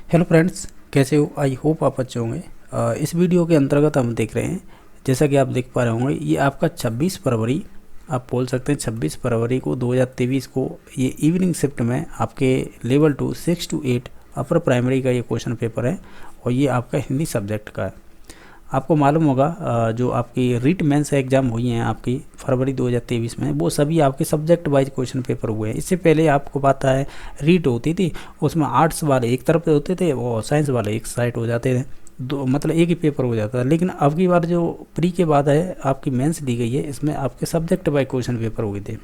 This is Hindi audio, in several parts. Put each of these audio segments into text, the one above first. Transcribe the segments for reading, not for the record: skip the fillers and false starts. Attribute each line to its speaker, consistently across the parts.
Speaker 1: हेलो फ्रेंड्स, कैसे हो? आई होप आप अच्छे होंगे। इस वीडियो के अंतर्गत हम देख रहे हैं, जैसा कि आप देख पा रहे होंगे, ये आपका 26 फरवरी, आप बोल सकते हैं 26 फरवरी को 2023 को ये इवनिंग शिफ्ट में आपके लेवल 2 6 to 8 अपर प्राइमरी का ये क्वेश्चन पेपर है और ये आपका हिंदी सब्जेक्ट का है। आपको मालूम होगा जो आपकी रीट मेंस एग्ज़ाम हुई हैं आपकी फरवरी 2023 में, वो सभी आपके सब्जेक्ट वाइज क्वेश्चन पेपर हुए हैं। इससे पहले आपको पता है रीट होती थी, उसमें आर्ट्स वाले एक तरफ होते थे और साइंस वाले एक साइड हो जाते थे, दो मतलब एक ही पेपर हो जाता था। लेकिन अब की बार जो प्री के बाद है आपकी मेंस दी गई है, इसमें आपके सब्जेक्ट वाइज क्वेश्चन पेपर हुए थे।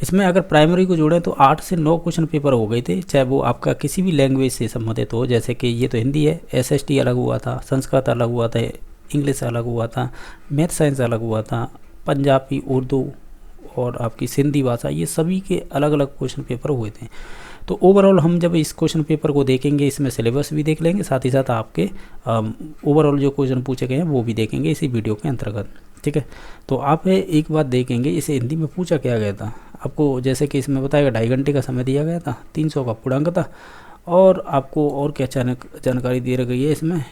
Speaker 1: इसमें अगर प्राइमरी को जोड़ें तो 8 से 9 क्वेश्चन पेपर हो गए थे, चाहे वो आपका किसी भी लैंग्वेज से संबंधित हो। जैसे कि ये तो हिंदी है, एसएसटी अलग हुआ था, संस्कृत अलग हुआ था, इंग्लिश अलग हुआ था, मैथ साइंस अलग हुआ था, पंजाबी, उर्दू और आपकी सिंधी भाषा, ये सभी के अलग अलग क्वेश्चन पेपर हुए थे। तो ओवरऑल हम जब इस क्वेश्चन पेपर को देखेंगे, इसमें सिलेबस भी देख लेंगे, साथ ही साथ आपके ओवरऑल जो क्वेश्चन पूछे गए हैं वो भी देखेंगे इसी वीडियो के अंतर्गत। ठीक है, तो आप एक बात देखेंगे, इसे हिंदी में पूछा क्या गया था आपको। जैसे कि इसमें बताएगा 2.5 घंटे का समय दिया गया था, 300 का पूर्णांक था, और आपको और क्या जानकारी दे रखी है इसमें,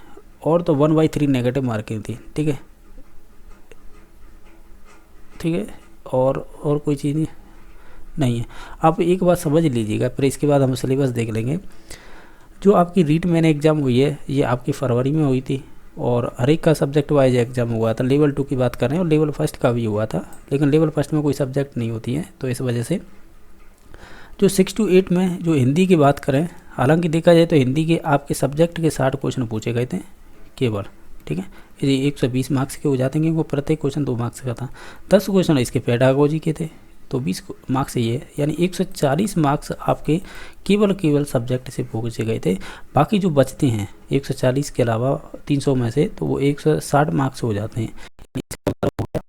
Speaker 1: और तो 1/3 नेगेटिव मार्किंग थी। ठीक है, ठीक है, और कोई चीज़ नहीं है। आप एक बात समझ लीजिएगा, फिर इसके बाद हम सिलेबस देख लेंगे। जो आपकी रीट मेन एग्ज़ाम हुई है ये आपकी फरवरी में हुई थी और हर एक का सब्जेक्ट वाइज एग्ज़ाम हुआ था। लेवल 2 की बात कर रहे हैं और लेवल फर्स्ट का भी हुआ था, लेकिन लेवल फर्स्ट में कोई सब्जेक्ट नहीं होती है, तो इस वजह से जो 6 to 8 में जो हिंदी की बात करें, हालांकि देखा जाए तो हिंदी के आपके सब्जेक्ट के 60 क्वेश्चन पूछे गए थे केवल। ठीक है, ये 120 मार्क्स के हो जाते हैं, वो प्रत्येक क्वेश्चन 2 मार्क्स का था। 10 क्वेश्चन इसके पेडागोजी के थे, तो 20 मार्क्स ये है, यानी 140 मार्क्स आपके केवल सब्जेक्ट से पूछे गए थे। बाकी जो बचते हैं 140 के अलावा 300 में से, तो वो 160 मार्क्स हो जाते हैं,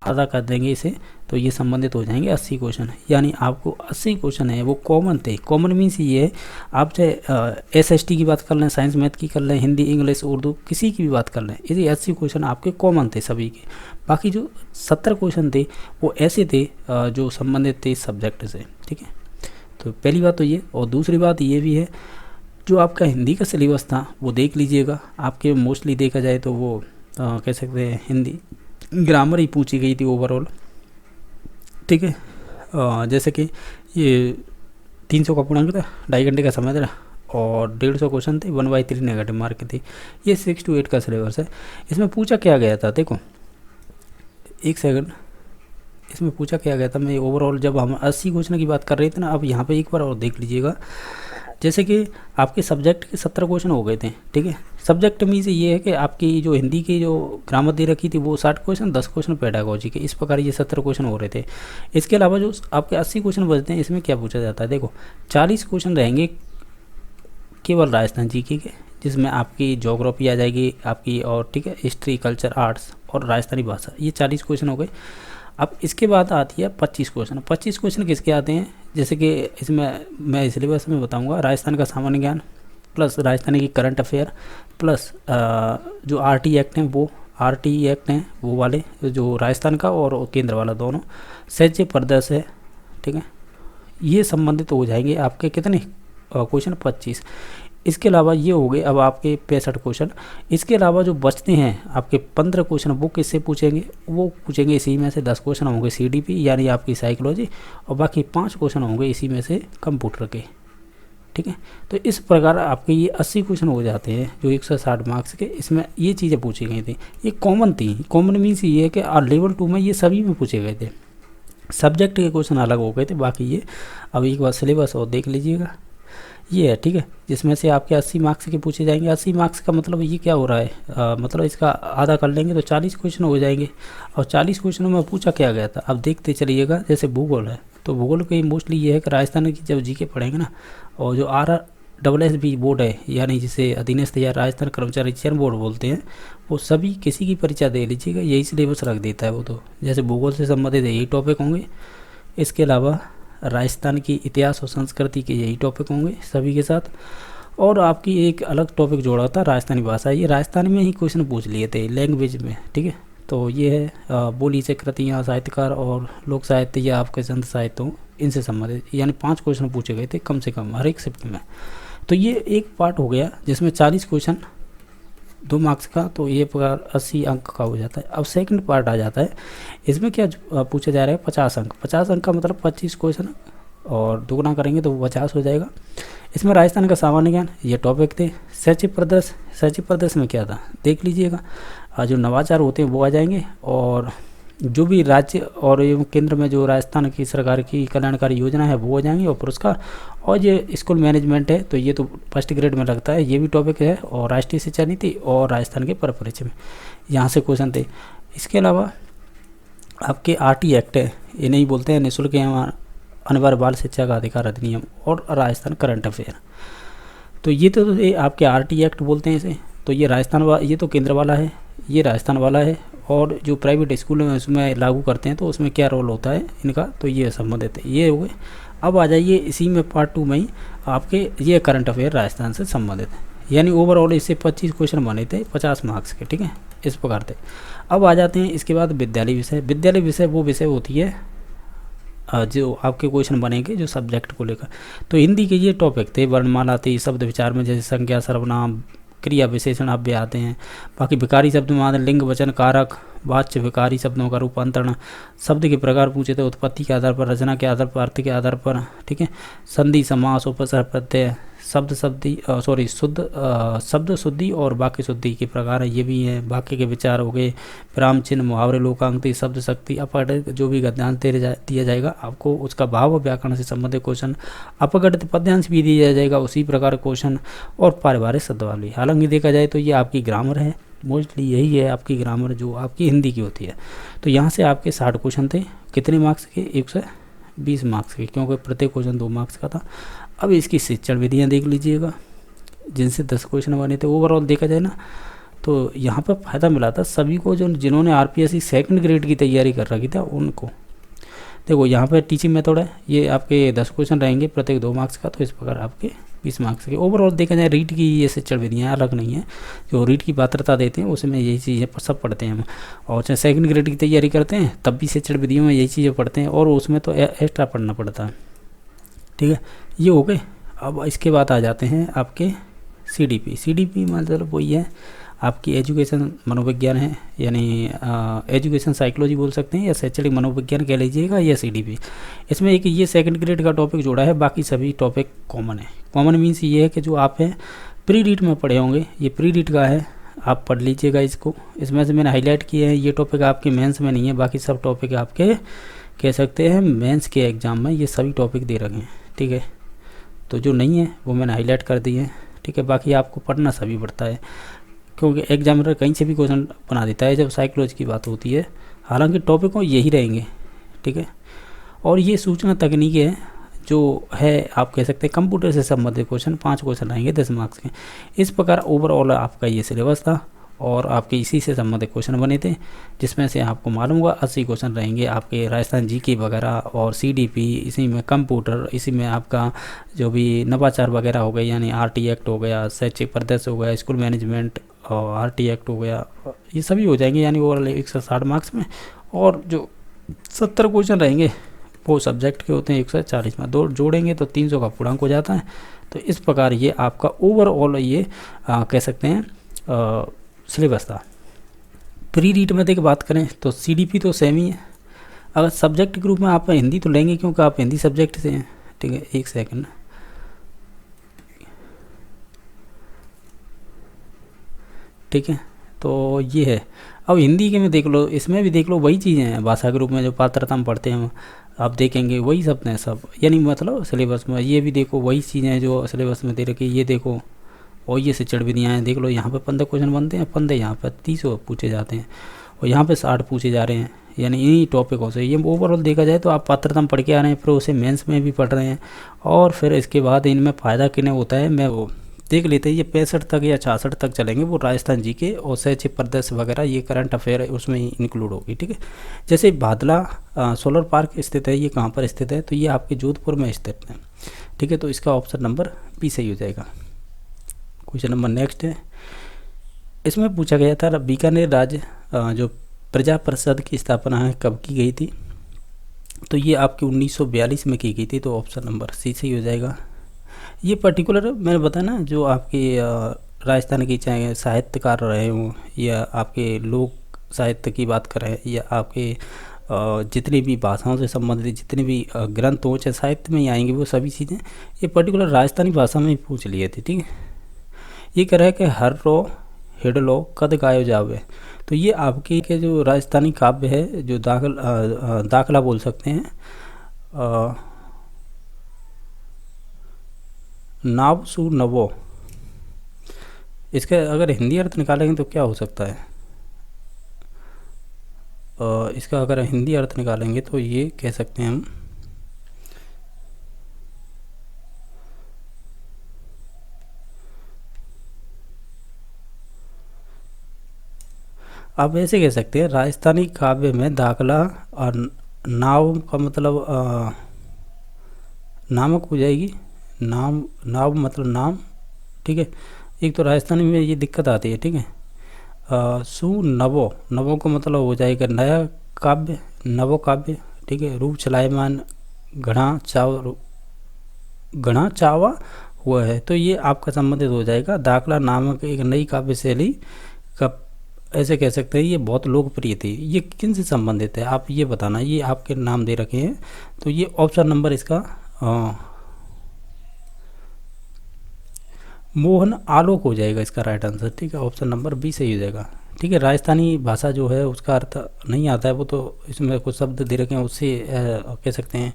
Speaker 1: आधा कर देंगे इसे तो ये संबंधित हो जाएंगे 80 क्वेश्चन। यानी आपको 80 क्वेश्चन है वो कॉमन थे। कॉमन मीन्स ये है, आप चाहे एसएसटी की बात कर लें, साइंस मैथ की कर लें, हिंदी इंग्लिश उर्दू किसी की भी बात कर लें, ये 80 क्वेश्चन आपके कॉमन थे सभी के। बाकी जो 70 क्वेश्चन थे वो ऐसे थे जो संबंधित थे इस सब्जेक्ट से। ठीक है, तो पहली बात तो ये, और दूसरी बात ये भी है, जो आपका हिंदी का सिलेबस था वो देख लीजिएगा। आपके मोस्टली देखा जाए तो वो कह सकते हैं हिंदी ग्रामर ही पूछी गई थी ओवरऑल। ठीक है, जैसे कि ये 300 का पूर्णांक था, 2.5 घंटे का समय था और 150 क्वेश्चन थे, 1/3 नेगेटिव मार्क थे। ये 6 to 8 का सिलेबस है। इसमें पूछा क्या गया था, देखो एक सेकंड, इसमें पूछा क्या गया था, मैं ओवरऑल जब हम 80 क्वेश्चन की बात कर रहे थे ना, अब यहाँ पे एक बार और देख लीजिएगा। जैसे कि आपके सब्जेक्ट के 17 क्वेश्चन हो गए थे। ठीक है, सब्जेक्ट में से ये है कि आपकी जो हिंदी की जो ग्रामर दे रखी थी वो 60 क्वेश्चन, 10 क्वेश्चन पेडागोजी के, इस प्रकार ये 17 क्वेश्चन हो रहे थे। इसके अलावा जो आपके 80 क्वेश्चन बचते हैं, इसमें क्या पूछा जाता है, देखो 40 क्वेश्चन रहेंगे केवल राजस्थान जीके के, जिसमें आपकी ज्योग्राफी आ जाएगी आपकी, और ठीक है हिस्ट्री, कल्चर, आर्ट्स और राजस्थानी भाषा, ये 40 क्वेश्चन हो गए। अब इसके बाद आती है 25 क्वेश्चन। 25 क्वेश्चन किसके आते हैं, जैसे कि इसमें मैं सिलेबस में बताऊंगा, राजस्थान का सामान्य ज्ञान प्लस राजस्थान की करंट अफेयर प्लस जो आरटी एक्ट हैं वो वो वाले जो राजस्थान का और केंद्र वाला दोनों, सहज प्रदेश है। ठीक है, ये संबंधित हो जाएंगे आपके कितने क्वेश्चन, 25। इसके अलावा ये हो गए अब आपके 65 क्वेश्चन। इसके अलावा जो बचते हैं आपके 15 क्वेश्चन, वो किससे पूछेंगे, वो पूछेंगे इसी में से 10 क्वेश्चन होंगे सीडीपी यानी आपकी साइकोलॉजी, और बाकी 5 क्वेश्चन होंगे इसी में से कंप्यूटर के। ठीक है, तो इस प्रकार आपके ये 80 क्वेश्चन हो जाते हैं जो 160 मार्क्स के। इसमें ये चीज़ें पूछी गई थी, ये कॉमन थी। कॉमन मीन्स ये है कि लेवल 2 में ये सभी में पूछे गए थे, सब्जेक्ट के क्वेश्चन अलग हो गए थे। बाकी ये अब एक बार सिलेबस और देख लीजिएगा, ये है। ठीक है, जिसमें से आपके 80 मार्क्स के पूछे जाएंगे। 80 मार्क्स का मतलब ये क्या हो रहा है, मतलब इसका आधा कर लेंगे तो 40 क्वेश्चन हो जाएंगे। और 40 क्वेश्चनों में पूछा क्या गया था, अब देखते चलिएगा। जैसे भूगोल है, तो भूगोल के मोस्टली ये है कि राजस्थान की जब जीके पढ़ेंगे ना, और जो RRSS बोर्ड है, यानी जिसे अधीनस्थ या राजस्थान कर्मचारी चयन बोर्ड बोलते हैं, वो सभी किसी की परीक्षा दे लीजिएगा, यही सिलेबस रख देता है वो। तो जैसे भूगोल से संबंधित यही टॉपिक होंगे, इसके अलावा राजस्थान की इतिहास और संस्कृति के यही टॉपिक होंगे सभी के साथ, और आपकी एक अलग टॉपिक जोड़ा था राजस्थानी भाषा। ये राजस्थान में ही क्वेश्चन पूछ लिए थे लैंग्वेज में। ठीक है, तो ये है बोली से कृतियाँ, साहित्यकार और लोक साहित्य या आपके संत साहित्य, इनसे संबंधित, यानी 5 क्वेश्चन पूछे गए थे कम से कम हर एक शिफ्ट में। तो ये एक पार्ट हो गया जिसमें 40 क्वेश्चन 2 मार्क्स का, तो ये प्रकार 80 अंक का हो जाता है। अब सेकंड पार्ट आ जाता है, इसमें क्या पूछा जा रहा है 50 अंक। 50 अंक का मतलब 25 क्वेश्चन और दुगना करेंगे तो वो 50 हो जाएगा। इसमें राजस्थान का सामान्य ज्ञान ये टॉपिक थे। शैक्षिक प्रदर्श, शैक्षिक प्रदर्श में क्या था देख लीजिएगा। जो नवाचार होते हैं वो आ जाएंगे, और जो भी राज्य और एवं केंद्र में जो राजस्थान की सरकार की कल्याणकारी योजना है वो हो जाएंगी, और पुरस्कार, और ये स्कूल मैनेजमेंट है तो ये तो फर्स्ट ग्रेड में लगता है, ये भी टॉपिक है, और राष्ट्रीय शिक्षा नीति और राजस्थान के परिप्रेक्ष्य में यहाँ से क्वेश्चन थे। इसके अलावा आपके RT एक्ट है, ये नहीं बोलते हैं निःशुल्क एवं अनिवार्य बाल शिक्षा का अधिकार अधिनियम, और राजस्थान करंट अफेयर। तो ये तो ये आपके RT एक्ट बोलते हैं इसे। तो ये राजस्थान वाला, ये तो केंद्र वाला है, ये राजस्थान वाला है, और जो प्राइवेट स्कूल में उसमें लागू करते हैं तो उसमें क्या रोल होता है इनका, तो ये संबंधित है, ये हो गए। अब आ जाइए इसी में पार्ट 2 में ही आपके ये करंट अफेयर राजस्थान से संबंधित है, यानी ओवरऑल इससे 25 क्वेश्चन बने थे 50 मार्क्स के, ठीक है, इस प्रकार थे। अब आ जाते हैं इसके बाद विद्यालय विषय। विद्यालय विषय वो विषय होती है जो आपके क्वेश्चन बनेंगे जो सब्जेक्ट को लेकर। तो हिंदी के ये टॉपिक थे, वर्णमाला थी, शब्द विचार में जैसे संज्ञा, सर्वनाम, क्रिया, विशेषण, अव्यय आते हैं। बाकी विकारी शब्द में आते हैं लिंग, वचन, कारक, वाच्य, विकारी शब्दों का रूपांतरण, शब्द के प्रकार पूछे थे, उत्पत्ति के आधार पर, रचना के आधार पर, अर्थ के आधार पर, ठीक है, संधि, समास, उपसर्ग, प्रत्यय, शब्द शब्द शुद्धि और वाक्य शुद्धि के प्रकार है, ये भी है। वाक्य के विचार हो गए, विराम चिन्ह, मुहावरे, लोकांकति, शब्द शक्ति, अपघटित जो भी गद्यांश दिया जाएगा आपको, उसका भाव व्याकरण से संबंधित क्वेश्चन, अपघटित पद्यांश भी दिया जाएगा उसी प्रकार क्वेश्चन, और पारिवारिक शब्दावली। हालांकि देखा जाए तो ये आपकी ग्रामर है, मोस्टली यही है आपकी ग्रामर जो आपकी हिंदी की होती है। तो यहाँ से आपके 60 क्वेश्चन थे, कितने मार्क्स के, 120 मार्क्स के, क्योंकि प्रत्येक क्वेश्चन 2 मार्क्स का था। अब इसकी शिक्षण विधियाँ देख लीजिएगा, जिनसे 10 क्वेश्चन बने थे। ओवरऑल देखा जाए ना तो यहाँ पर फ़ायदा मिला था सभी को, जो जिन्होंने RPSC सेकंड ग्रेड की तैयारी कर रखी था उनको। देखो यहाँ पर टीचिंग मेथड है, ये आपके 10 क्वेश्चन रहेंगे, प्रत्येक 2 मार्क्स का, तो इस प्रकार आपके 20 मार्क्स के। ओवरऑल देखा जाए रीट की ये शिक्षण विधियाँ अलग नहीं है, जो रीट की पात्रता देते हैं उसमें यही चीज़ें सब पढ़ते हैं हम, और चाहे सेकंड ग्रेड की तैयारी करते हैं तब भी शिक्षण विधियों में यही चीज़ें पढ़ते हैं, और उसमें तो एक्स्ट्रा पढ़ना पड़ता है, ठीक है। ये हो गए। अब इसके बाद आ जाते हैं आपके CDP मतलब वही है आपकी एजुकेशन मनोविज्ञान है, यानी एजुकेशन साइकोलॉजी बोल सकते हैं, या शैक्षणिक मनोविज्ञान कह लीजिएगा, या CDP। इसमें एक ये सेकंड ग्रेड का टॉपिक जोड़ा है, बाकी सभी टॉपिक कॉमन है। कॉमन मीन्स ये है कि जो आप हैं प्री रीड में पढ़े होंगे, ये प्री रीड का है, आप पढ़ लीजिएगा इसको। इसमें से मैंने हाईलाइट किए हैं, ये टॉपिक आपके मेंस में नहीं है, बाकी सब टॉपिक आपके कह सकते हैं मेंस के एग्ज़ाम में ये सभी टॉपिक दे रखे हैं, ठीक है। तो जो नहीं है वो मैंने हाईलाइट कर दिए हैं, ठीक है। बाकी आपको पढ़ना सभी पड़ता है, क्योंकि एग्जामिनर कहीं से भी क्वेश्चन बना देता है जब साइकोलॉजी की बात होती है। हालांकि टॉपिकों यही रहेंगे, ठीक है। और ये सूचना तकनीक है जो है, आप कह सकते हैं कंप्यूटर से संबंधित क्वेश्चन, 5 क्वेश्चन रहेंगे 10 मार्क्स के। इस प्रकार ओवरऑल आपका ये सिलेबस था, और आपके इसी से संबंधित क्वेश्चन बने थे, जिसमें से आपको मालूम होगा 80 क्वेश्चन रहेंगे आपके राजस्थान GK वगैरह, और CDP, इसी में कंप्यूटर, इसी में आपका जो भी नवाचार वगैरह हो गए, यानी RT एक्ट हो गया, शैक्षिक प्रदर्श हो गया, स्कूल मैनेजमेंट और RT एक्ट हो गया, ये सभी हो जाएंगे, यानी ओवरऑल 160 मार्क्स में। और जो 70 क्वेश्चन रहेंगे वो सब्जेक्ट के होते हैं 140 में, 2 जोड़ेंगे तो 300 का पूर्णांक हो जाता है। तो इस प्रकार ये आपका ओवरऑल ये कह सकते हैं सिलेबस था। प्री रीड में देख बात करें तो CDP तो सेम ही है। अगर सब्जेक्ट ग्रुप में आप हिंदी तो लेंगे, क्योंकि आप हिंदी सब्जेक्ट से हैं, ठीक है। एक सेकंड, ठीक है। तो ये है। अब हिंदी के में देख लो, इसमें भी देख लो वही चीज़ें हैं, भाषा ग्रुप में जो पात्रता में पढ़ते हैं आप देखेंगे वही शब्द हैं सब, यानी मतलब सिलेबस में ये भी देखो वही चीज़ें हैं जो सिलेबस में दे रखी, ये देखो। और ये शिक्षण विधियाँ हैं, देख लो यहाँ पे 15 क्वेश्चन बनते हैं, 15 यहाँ पर 30 पूछे जाते हैं, और यहाँ पे 60 पूछे जा रहे हैं, यानी इन्हीं टॉपिकों से। ये ओवरऑल देखा जाए तो आप पात्रता में पढ़ के आ रहे हैं, फिर उसे मेंस में भी पढ़ रहे हैं, और फिर इसके बाद इनमें फ़ायदा किन्हें होता है मैं वो देख लेते हैं। ये 65 तक या 66 तक चलेंगे, वो राजस्थान GK और शैक्षिक प्रदर्श वगैरह, ये करंट अफेयर उसमें ही इंक्लूड होगी, ठीक है। जैसे भादला सोलर पार्क स्थित है, ये कहाँ पर स्थित है, तो ये आपके जोधपुर में स्थित है, ठीक है। तो इसका ऑप्शन नंबर B सही हो जाएगा। क्वेश्चन नंबर नेक्स्ट है, इसमें पूछा गया था बीकानेर राज्य जो प्रजा परिषद की स्थापना है कब की गई थी, तो ये आपकी 1942 में की गई थी, तो ऑप्शन नंबर C सही हो जाएगा। ये पर्टिकुलर मैंने बताया ना, जो आपके राजस्थान की चाहे साहित्यकार रहे हों या आपके लोक साहित्य की बात करें या आपके जितनी भी भाषाओं से संबंधित जितने भी ग्रंथ हों चाहे साहित्य में ही आएंगे, वो सभी चीज़ें ये पर्टिकुलर राजस्थानी भाषा में ही पूछ लिए थे। ठीक है, ये कह रहा है कि हर रो हिडलो कद गायो जावे। तो ये आपके के जो राजस्थानी काव्य है, जो दाखला बोल सकते हैं, नाव सु नवो, इसका अगर हिंदी अर्थ निकालेंगे तो क्या हो सकता है? इसका अगर हिंदी अर्थ निकालेंगे तो ये कह सकते हैं हम, आप ऐसे कह सकते हैं राजस्थानी काव्य में दाखला और नाव का मतलब नामक हो जाएगी। नाम, नाव मतलब नाम। ठीक है, एक तो राजस्थानी में ये दिक्कत आती है। ठीक है, सु नवो, नवो का मतलब हो जाएगा नया काव्य, नवो काव्य। ठीक है, रूप चलायमान घना चावा हुआ है, तो ये आपका संबंधित हो जाएगा दाखला नामक एक नई काव्य शैली का। ऐसे कह सकते हैं ये बहुत लोकप्रिय थी। ये किन से संबंधित है आप ये बताना, ये आपके नाम दे रखे हैं। तो ये ऑप्शन नंबर इसका मोहन आलोक हो जाएगा इसका राइट आंसर। ठीक है, ऑप्शन नंबर बी सही हो जाएगा। ठीक है, राजस्थानी भाषा जो है उसका अर्थ नहीं आता है, वो तो इसमें कुछ शब्द दे रखे हैं उससे कह सकते हैं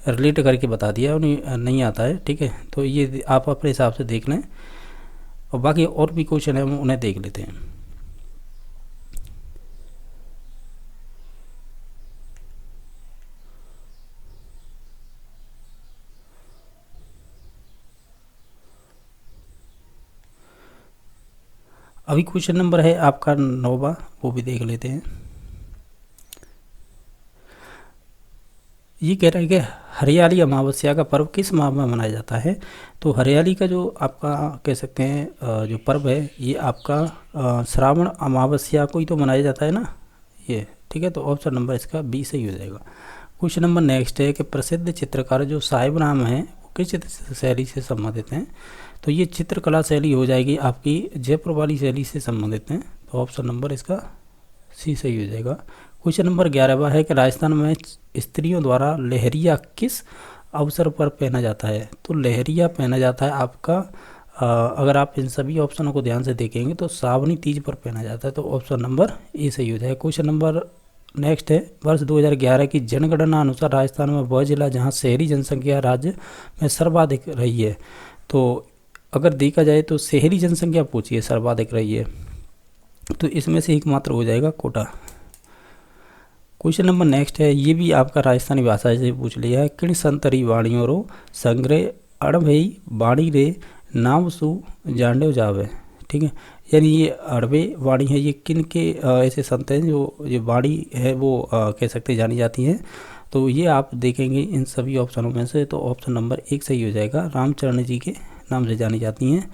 Speaker 1: रिलेट करके बता दिया, उन्हें नहीं आता है। ठीक है, तो ये आप अपने हिसाब से देख लें, और बाकी और भी क्वेश्चन है हम उन्हें देख लेते हैं। अभी क्वेश्चन नंबर है आपका 9वां, वो भी देख लेते हैं। ये कह रहा है कि हरियाली अमावस्या का पर्व किस माह में मनाया जाता है? तो हरियाली का जो आपका कह सकते हैं जो पर्व है, ये आपका श्रावण अमावस्या को ही तो मनाया जाता है ना ये। ठीक है, तो ऑप्शन नंबर इसका बी सही हो जाएगा। क्वेश्चन नंबर नेक्स्ट है कि प्रसिद्ध चित्रकार जो साहिब नाम है वो किस चित्र शैली से संबंधित हैं? तो ये चित्रकला शैली हो जाएगी आपकी जयपुर वाली शैली से संबंधित हैं, तो ऑप्शन नंबर इसका सी सही हो जाएगा। क्वेश्चन नंबर 11वां है कि राजस्थान में स्त्रियों द्वारा लहरिया किस अवसर पर पहना जाता है? तो लहरिया पहना जाता है आपका अगर आप इन सभी ऑप्शनों को ध्यान से देखेंगे तो सावनी तीज पर पहना जाता है, तो ऑप्शन नंबर ए सही हो जाएगा। क्वेश्चन नंबर नेक्स्ट है, वर्ष 2011 की जनगणना अनुसार राजस्थान में वह जिला जहां शहरी जनसंख्या राज्य में सर्वाधिक रही है। तो अगर देखा जाए तो शहरी जनसंख्या पूछी है सर्वाधिक रही है, तो इसमें से एकमात्र हो जाएगा कोटा। क्वेश्चन नंबर नेक्स्ट है, ये भी आपका राजस्थानी भाषा से पूछ लिया है। किन संतरी वाणियों रो संग्रह अड़भई बाणी रे नाम सु जांडे जावे। ठीक है, यानी ये अड़बे वाणी है, ये किन के ऐसे संत हैं जो ये वाणी है वो कह सकते जानी जाती हैं। तो ये आप देखेंगे इन सभी ऑप्शनों में से, तो ऑप्शन नंबर 1 सही हो जाएगा। रामचरण जी के नाम से जानी जाती हैं,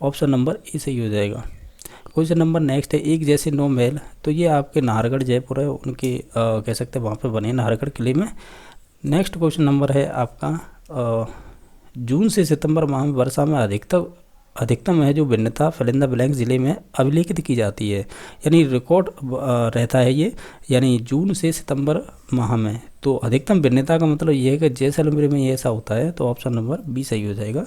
Speaker 1: ऑप्शन नंबर ए सही हो जाएगा। क्वेश्चन नंबर नेक्स्ट है, एक जैसे 9 महल, तो ये आपके नाहरगढ़ जयपुर है उनके कह सकते हैं वहाँ पे बने नाहरगढ़ किले में। नेक्स्ट क्वेश्चन नंबर है आपका जून से सितंबर माह में वर्षा में अधिकतम है जो भिन्नता फिलिंदा ब्लैंक ज़िले में अभिलेखित की जाती है, यानी रिकॉर्ड रहता है ये, यानी जून से सितंबर माह में। तो अधिकतम भिन्नता का मतलब ये है कि जैसलमेर में ये ऐसा होता है, तो ऑप्शन नंबर बी सही हो जाएगा।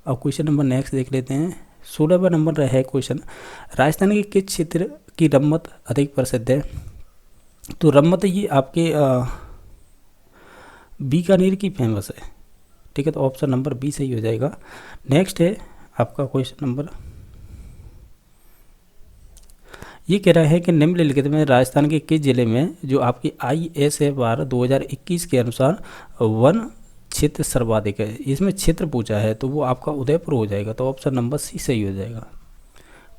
Speaker 1: अब क्वेश्चन नंबर नेक्स्ट देख लेते हैं। 16वां नंबर है क्वेश्चन, राजस्थान के किस क्षेत्र की रम्मत अधिक प्रसिद्ध है? तो रम्मत ये आपके बीकानेर की फेमस है। ठीक है, तो ऑप्शन नंबर बी सही हो जाएगा। नेक्स्ट है आपका क्वेश्चन नंबर, ये कह रहा है कि निम्नलिखित में राजस्थान के किस जिले में जो आपकी ISFR 2021 के अनुसार वन क्षेत्र सर्वाधिक है? इसमें क्षेत्र पूछा है तो वो आपका उदयपुर हो जाएगा, तो ऑप्शन नंबर सी सही हो जाएगा।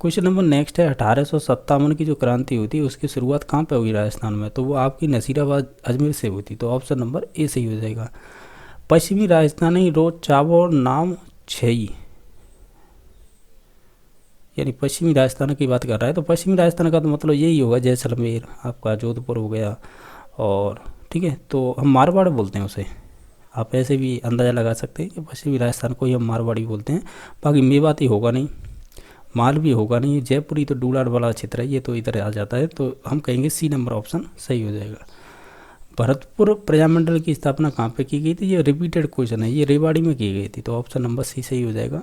Speaker 1: क्वेश्चन नंबर नेक्स्ट है, 1857 की जो क्रांति हुई थी उसकी शुरुआत कहाँ पे हुई राजस्थान में? तो वो आपकी नसीराबाद अजमेर से हुई थी, तो ऑप्शन नंबर ए सही हो जाएगा। पश्चिमी राजस्थानी रो चावो नाम छई, यानी पश्चिमी राजस्थान की बात कर रहा है, तो पश्चिमी राजस्थान का तो मतलब यही होगा जैसलमेर आपका जोधपुर हो गया, और ठीक है, तो हम मारवाड़ बोलते हैं उसे, आप ऐसे भी अंदाज़ा लगा सकते हैं कि पश्चिमी राजस्थान को ही हम मारवाड़ी बोलते हैं। बाकी मेवाती होगा नहीं, माल भी होगा नहीं, जयपुरी तो डूलाड वाला क्षेत्र है, ये तो इधर आ जाता है। तो हम कहेंगे सी नंबर ऑप्शन सही हो जाएगा। भरतपुर प्रजामंडल की स्थापना कहाँ पे की गई थी? ये रिपीटेड क्वेश्चन है, ये रेवाड़ी में की गई थी, तो ऑप्शन नंबर सी सही हो जाएगा।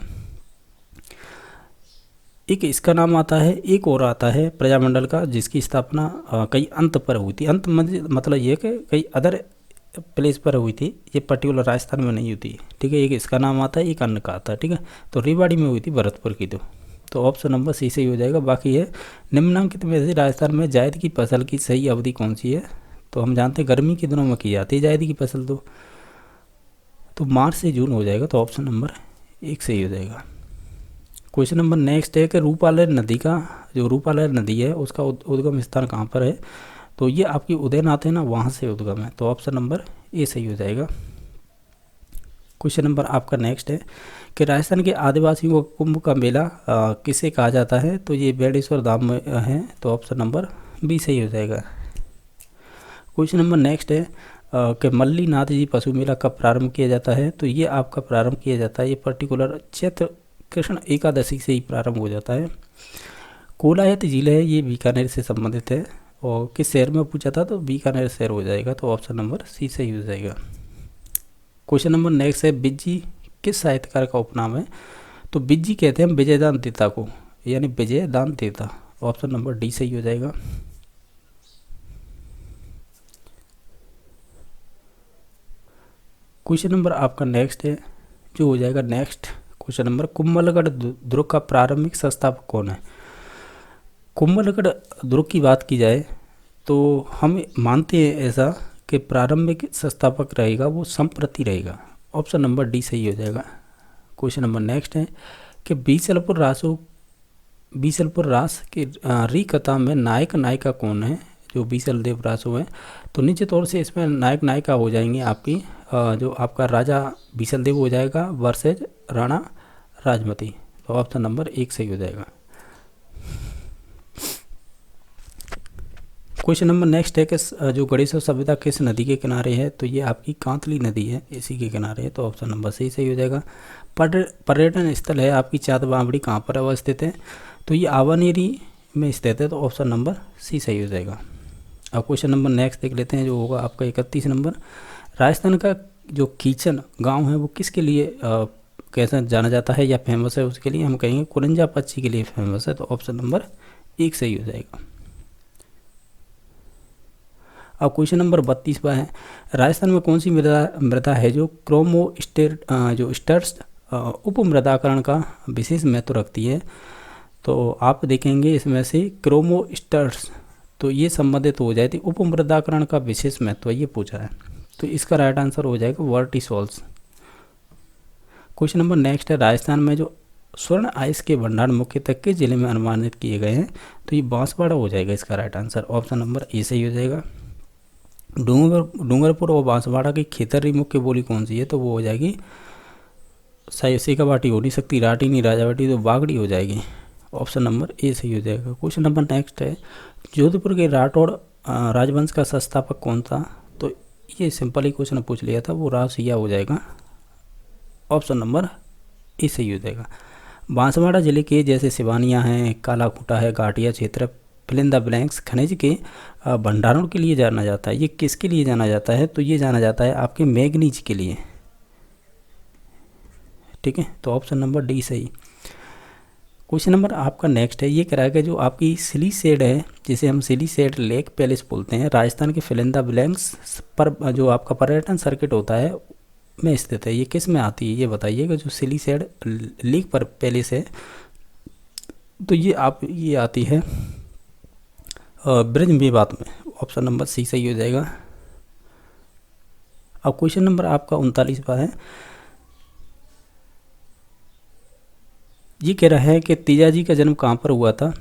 Speaker 1: एक इसका नाम आता है, एक और आता है प्रजामंडल का जिसकी स्थापना कई अंत पर हुई थी। अंत मतलब ये कि कई अदर प्लेस पर हुई थी, ये पर्टिकुलर राजस्थान में नहीं होती, ठीक है। एक इसका नाम आता है, एक अन्य का आता है, ठीक है। तो रेवाड़ी में हुई थी भरतपुर की, तो ऑप्शन नंबर सी सही हो जाएगा। बाकी है निम्नलिखित में से राजस्थान में जायद की फसल की सही अवधि कौन सी है? तो हम जानते हैं गर्मी के दिनों में की जाती है जायद की फसल, तो मार्च से जून हो जाएगा, तो ऑप्शन नंबर 1 सही हो जाएगा। क्वेश्चन नंबर नेक्स्ट है कि रूपालय नदी का, जो रूपालय नदी है उसका उद्गम स्थान कहाँ पर है? तो ये आपकी उदयनाथ है ना, वहाँ से उद्गम है, तो ऑप्शन नंबर ए सही हो जाएगा। क्वेश्चन नंबर आपका नेक्स्ट है कि राजस्थान के आदिवासियों को कुंभ का मेला किसे कहा जाता है? तो ये बेड़ेश्वर धाम में है, तो ऑप्शन नंबर बी सही हो जाएगा। क्वेश्चन नंबर नेक्स्ट है कि मल्लीनाथ जी पशु मेला कब प्रारंभ किया जाता है? तो ये आपका प्रारंभ किया जाता है, ये पर्टिकुलर चैत्र कृष्ण एकादशी से ही प्रारंभ हो जाता है। कोलायत झील है, ये बीकानेर से संबंधित है, और किस शहर में पूछा था? तो बीकानेर शहर हो जाएगा, तो ऑप्शन नंबर सी सही हो जाएगा। क्वेश्चन नंबर नेक्स्ट है बिज्जी किस साहित्यकार का उपनाम है? तो बिज्जी कहते हैं विजयदान तीर्था को, यानी विजयदान तीर्था, ऑप्शन नंबर डी सही हो जाएगा। क्वेश्चन नंबर आपका नेक्स्ट है, जो हो जाएगा नेक्स्ट क्वेश्चन नंबर, कुंभलगढ़ दुर्ग का प्रारंभिक संस्थापक कौन है? कुंभलगढ़ दुर्ग की बात की जाए तो हम मानते हैं ऐसा कि प्रारंभिक संस्थापक रहेगा वो संप्रति रहेगा, ऑप्शन नंबर डी सही हो जाएगा। क्वेश्चन नंबर नेक्स्ट है कि बीसलपुर रास की री कथा में नायक नायिका कौन है? जो बीसल देव रासो है, तो निश्चित तौर से इसमें नायक नायिका हो जाएंगे आपकी जो आपका राजा बीसल देव हो जाएगा वर्सेज राणा राजमती, तो ऑप्शन नंबर 1 सही हो जाएगा। क्वेश्चन नंबर नेक्स्ट है कि जो गणेश सभ्यता किस नदी के किनारे है? तो ये आपकी कांतली नदी है, इसी के किनारे है, तो ऑप्शन नंबर सही हो जाएगा। पर्यटन स्थल है आपकी चाँद बावड़ी कहाँ पर अवस्थित है? तो ये आवानेरी में स्थित है, तो ऑप्शन नंबर सी सही हो जाएगा। अब क्वेश्चन नंबर नेक्स्ट देख लेते हैं, जो होगा आपका 31 नंबर। राजस्थान का जो कीचन गांव है वो किसके लिए कैसा जाना जाता है या फेमस है? उसके लिए हम कहेंगे कुरंजा पक्षी के लिए फेमस है, तो ऑप्शन नंबर 1 सही हो जाएगा। अब क्वेश्चन नंबर 32 पर है, राजस्थान में कौन सी मृदा है जो स्टर्स उप मृदाकरण का विशेष महत्व रखती है? तो आप देखेंगे इसमें से क्रोमोस्टर्स, तो ये संबंधित हो जाती उप मृदाकरण का विशेष महत्व, ये पूछा है, तो इसका राइट आंसर हो जाएगा वर्टिसोल्स। क्वेश्चन नंबर नेक्स्ट है, राजस्थान में जो स्वर्ण आइस के भंडार मुख्यतः किस जिले में अनुमानित किए गए हैं? तो ये बांसवाड़ा हो जाएगा इसका right answer, option number A सही हो जाएगा। डूंगरपुर और बांसवाड़ा की खेतरी मुख्य बोली कौन सी है? तो वो हो जाएगी सेकावाटी हो नहीं सकती, राठी नहीं राजावाटी, तो बागड़ी हो जाएगी, ऑप्शन नंबर ए सही हो जाएगा। क्वेश्चन नंबर नेक्स्ट है, जोधपुर के राठौड़ राजवंश का संस्थापक कौन था? तो ये सिंपल ही क्वेश्चन पूछ लिया था, वो रासिया हो जाएगा, ऑप्शन नंबर ए सही हो जाएगा। बांसवाड़ा जिले के जैसे सिवानिया हैं, कालाखूटा है, घाटिया क्षेत्र, फिल इन द ब्लैंक्स खनिज के भंडारण के लिए जाना जाता है। ये किसके लिए जाना जाता है? तो ये जाना जाता है आपके मैग्नीज के लिए, ठीक है, तो ऑप्शन नंबर डी सही। क्वेश्चन नंबर आपका नेक्स्ट है, ये कह रहा है कि जो आपकी सिलीसेड है, जिसे हम सिलीसेड लेक पैलेस बोलते हैं, राजस्थान के फिल इन द ब्लैंक्स पर जो आपका पर्यटन सर्किट होता है में स्थित है, ये किस में आती है? ये बताइएगा। जो सिलीसेड लेक पर पैलेस है, तो ये आती है ब्रिज मेवात में, ऑप्शन नंबर सी सही हो जाएगा। अब क्वेश्चन नंबर आपका 39वां है, ये कह रहा है कि तेजाजी का जन्म कहाँ पर हुआ था?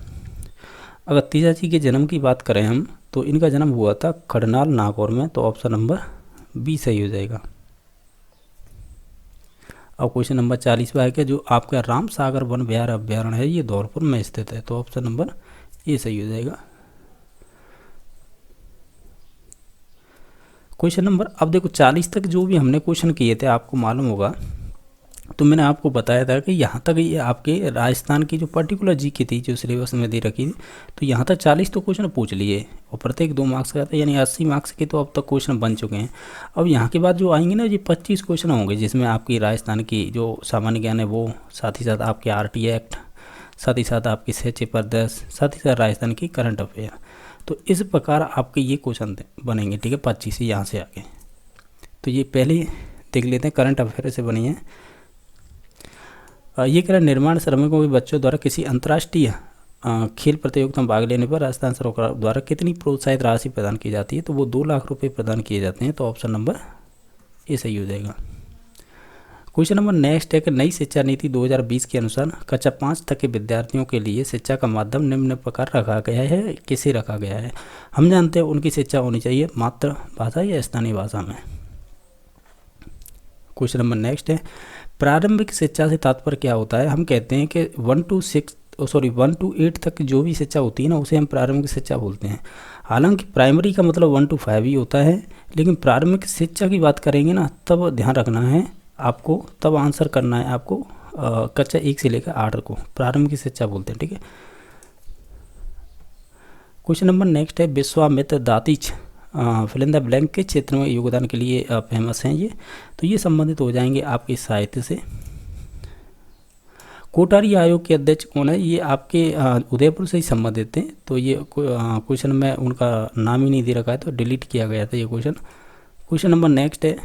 Speaker 1: अगर तेजाजी के जन्म की बात करें हम, तो इनका जन्म हुआ था खड़नाल नागौर में, तो ऑप्शन नंबर बी सही हो जाएगा। अब क्वेश्चन नंबर 40वां है कि जो आपका राम सागर वन विहार अभ्यारण्य है, ये धौलपुर में स्थित है, तो ऑप्शन नंबर ए सही हो जाएगा। क्वेश्चन नंबर, अब देखो 40 तक जो भी हमने क्वेश्चन किए थे आपको मालूम होगा, तो मैंने आपको बताया था कि यहाँ तक ये आपके राजस्थान की जो पर्टिकुलर जीके थी जो सिलेबस में दे रखी थी, तो यहाँ तक 40 तो क्वेश्चन पूछ लिए और प्रत्येक 2 मार्क्स का था, यानी 80 मार्क्स के तो अब तक क्वेश्चन बन चुके हैं। अब यहाँ के बाद जो आएंगे ना, ये 25 क्वेश्चन होंगे जिसमें आपकी राजस्थान की जो सामान्य ज्ञान है वो, साथ ही साथ आपके RT एक्ट, साथ ही साथ आपकी सहचे प्रदेश, साथ ही साथ राजस्थान की करंट अफेयर। तो इस प्रकार आपके ये क्वेश्चन बनेंगे, ठीक है, 25 से यहाँ से आगे। तो ये पहले देख लेते हैं, करंट अफेयर से बनी है। ये कह रहा है, निर्माण श्रमिकों के बच्चों द्वारा किसी अंतर्राष्ट्रीय खेल प्रतियोगिता में भाग लेने पर राजस्थान सरकार द्वारा कितनी प्रोत्साहित राशि प्रदान की जाती है? तो वो 2 लाख रुपए प्रदान किए जाते हैं। तो ऑप्शन नंबर ए सही हो जाएगा। क्वेश्चन नंबर नेक्स्ट है कि नई शिक्षा नीति 2020 के अनुसार कक्षा 5 तक के विद्यार्थियों के लिए शिक्षा का माध्यम निम्न प्रकार रखा गया है, किसे रखा गया है? हम जानते हैं उनकी शिक्षा होनी चाहिए मातृभाषा या स्थानीय भाषा में। क्वेश्चन नंबर नेक्स्ट है, प्रारंभिक शिक्षा से तात्पर्य क्या होता है? हम कहते हैं कि 1 to 8 तक जो भी शिक्षा होती है ना, उसे हम प्रारंभिक शिक्षा बोलते हैं। हालांकि प्राइमरी का मतलब 1 to 5 ही होता है, लेकिन प्रारंभिक शिक्षा की बात करेंगे ना, तब ध्यान रखना है आपको, तब आंसर करना है आपको कक्षा 1 से लेकर 8 को प्रारंभिक शिक्षा बोलते हैं, ठीक है। क्वेश्चन नंबर नेक्स्ट है, विश्वामित्र दातिच फिल इन द ब्लैंक के क्षेत्र में योगदान के लिए फेमस हैं ये, तो ये संबंधित हो जाएंगे आपके साहित्य से। कोठारी आयोग के अध्यक्ष कौन है? ये आपके उदयपुर से ही संबंधित हैं, तो ये क्वेश्चन में उनका नाम ही नहीं दे रखा है तो डिलीट किया गया था ये क्वेश्चन। क्वेश्चन नंबर नेक्स्ट है,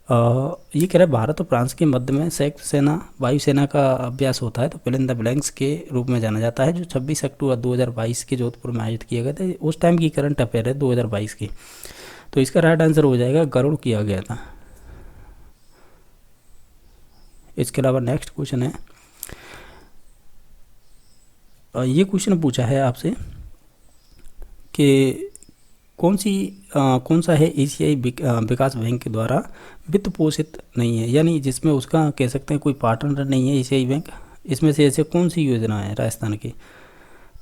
Speaker 1: ये कह रहा है, भारत और फ्रांस के मध्य में संयुक्त सेना वायुसेना का अभ्यास होता है, तो फिल इन द ब्लैंक्स के रूप में जाना जाता है, जो 26 अक्टूबर 2022 के जोधपुर में आयोजित किया गया था। उस टाइम की करंट अफेयर है 2022 की, तो इसका राइट आंसर हो जाएगा गरुड़ किया गया था। इसके अलावा नेक्स्ट क्वेश्चन है, ये क्वेश्चन पूछा है आपसे कि कौन सा है एशियाई विकास बैंक के द्वारा वित्त पोषित नहीं है, यानी जिसमें उसका कह सकते हैं कोई पार्टनर नहीं है एशियाई बैंक। इसमें से ऐसे कौन सी योजना है राजस्थान की?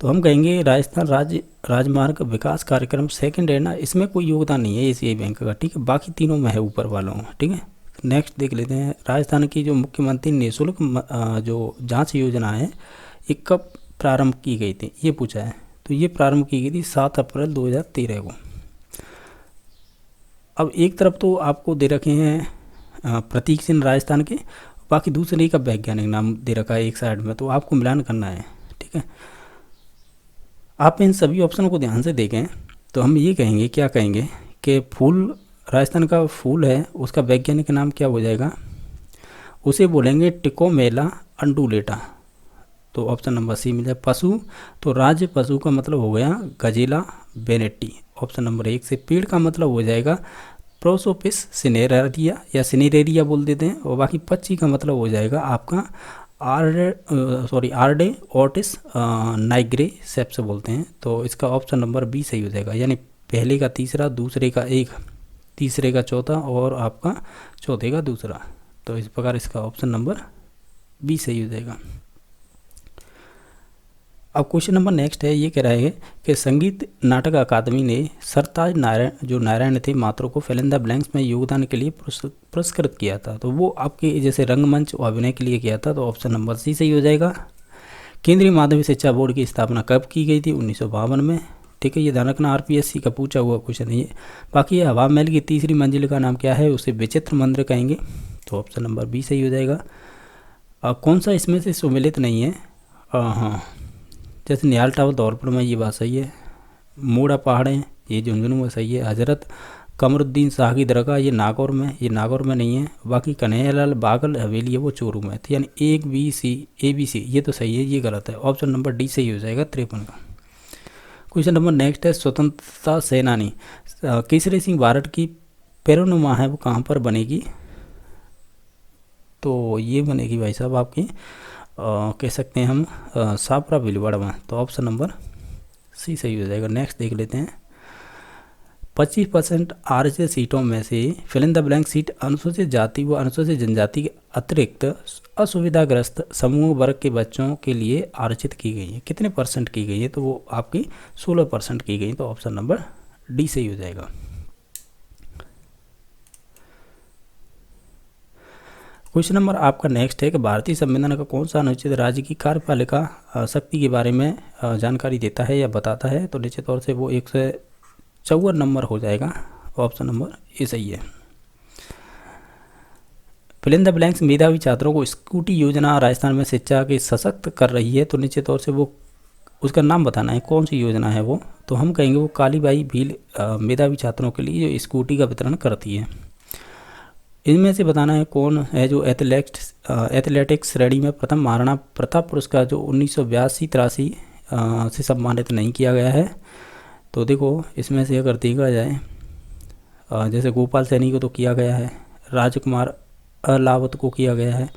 Speaker 1: तो हम कहेंगे राजस्थान राज्य राजमार्ग विकास कार्यक्रम सेकंड है ना, इसमें कोई योगदान नहीं है एशियाई बैंक का, ठीक है। बाकी तीनों में है ऊपर वालों में, ठीक है। नेक्स्ट देख लेते हैं, राजस्थान की जो मुख्यमंत्री निःशुल्क जो जाँच योजना है ये कब प्रारंभ की गई थी, ये पूछा है। तो ये प्रारंभ की गई थी 7 अप्रैल 2013 को। अब एक तरफ तो आपको दे रखे हैं प्रतीक चिन्ह राजस्थान के, बाकी दूसरे का वैज्ञानिक नाम दे रखा है एक साइड में, तो आपको मिलान करना है, ठीक है। आप इन सभी ऑप्शन को ध्यान से देखें तो हम ये कहेंगे, क्या कहेंगे कि फूल, राजस्थान का फूल है, उसका वैज्ञानिक नाम क्या हो जाएगा? उसे बोलेंगे टिकोमेला अंडुलेटा, तो ऑप्शन नंबर सी मिल जाए। पशु, तो राज्य पशु का मतलब हो गया गजेला बेनेटी, ऑप्शन नंबर 1 से। पेड़ का मतलब हो जाएगा प्रोसोपिस सिनेरेरिया या सिनेरेरिया बोल देते हैं, और बाकी पक्षी का मतलब हो जाएगा आपका आर्डे ऑर्टिस नाइग्रे सेप्स बोलते हैं, तो इसका ऑप्शन नंबर बी सही हो जाएगा, यानी पहले का तीसरा, दूसरे का एक, तीसरे का चौथा और आपका चौथे का दूसरा, तो इस प्रकार इसका ऑप्शन नंबर बी सही हो जाएगा। अब क्वेश्चन नंबर नेक्स्ट है, ये कह रहा है कि संगीत नाटक अकादमी ने सरताज नारायण थे मात्रो को फिल इन द ब्लैंक्स में योगदान के लिए पुरस्कृत किया था, तो वो आपके जैसे रंगमंच और अभिनय के लिए किया था, तो ऑप्शन नंबर सी सही हो जाएगा। केंद्रीय माध्यमिक शिक्षा बोर्ड की स्थापना कब की गई थी? 1952 में, ठीक है। ये ध्यान रखना, RPSC का पूछा हुआ क्वेश्चन है ये। बाकी ये हवा महल की तीसरी मंजिल का नाम क्या है? उसे विचित्र मंदिर कहेंगे, तो ऑप्शन नंबर बी सही हो जाएगा। कौन सा इसमें से सुमेलित नहीं है? हाँ, जैसे निहाल टावर धौलपुर में, ये बात सही है। मोड़ा पहाड़ें ये झुंझुनू में सही है। हजरत कमरुद्दीन शाह की दरगाह ये नागौर में, ये नागौर में नहीं है। बाकी कन्हैयालाल बागल हवेली है वो चोरू में, तो यानी ABC ये तो सही है, ये गलत है। ऑप्शन नंबर डी सही हो जाएगा 53 का। क्वेश्चन नंबर नेक्स्ट है, स्वतंत्रता सेनानी केसरी सिंह बारट की पैरोनुमा है वो कहाँ पर बनेगी? तो ये बनेगी भाई साहब आपकी कह सकते हैं हम सापरा भीलवाड़ा में, तो ऑप्शन नंबर सी सही हो जाएगा। नेक्स्ट देख लेते हैं, 25% आरक्षित सीटों में से fill in the blank seat अनुसूचित जाति व अनुसूचित जनजाति के अतिरिक्त असुविधाग्रस्त समूह वर्ग के बच्चों के लिए आरक्षित की गई है। कितने % की गई है? तो वो आपकी 16% की गई, तो ऑप्शन नंबर डी सही हो जाएगा। क्वेश्चन नंबर आपका नेक्स्ट है कि भारतीय संविधान का कौन सा अनुच्छेद राज्य की कार्यपालिका शक्ति के बारे में जानकारी देता है या बताता है? तो निश्चित तौर से वो 154 नंबर हो जाएगा। ऑप्शन नंबर ए सही है। फिल इन द ब्लैंक्स, मेधावी छात्रों को स्कूटी योजना राजस्थान में शिक्षा के सशक्त कर रही है, तो निश्चित तौर से वो उसका नाम बताना है, कौन सी योजना है वो। तो हम कहेंगे वो कालीबाई भील मेधावी छात्रों के लिए जो स्कूटी का वितरण करती है। इनमें से बताना है कौन है जो एथलेटिक्स श्रेणी में प्रथम महाराणा प्रताप पुरस्कार जो 1982-83 से सम्मानित नहीं किया गया है। तो देखो इसमें से अगर देखा जाए जैसे गोपाल सैनी को तो किया गया है, राजकुमार अलावत को किया गया है,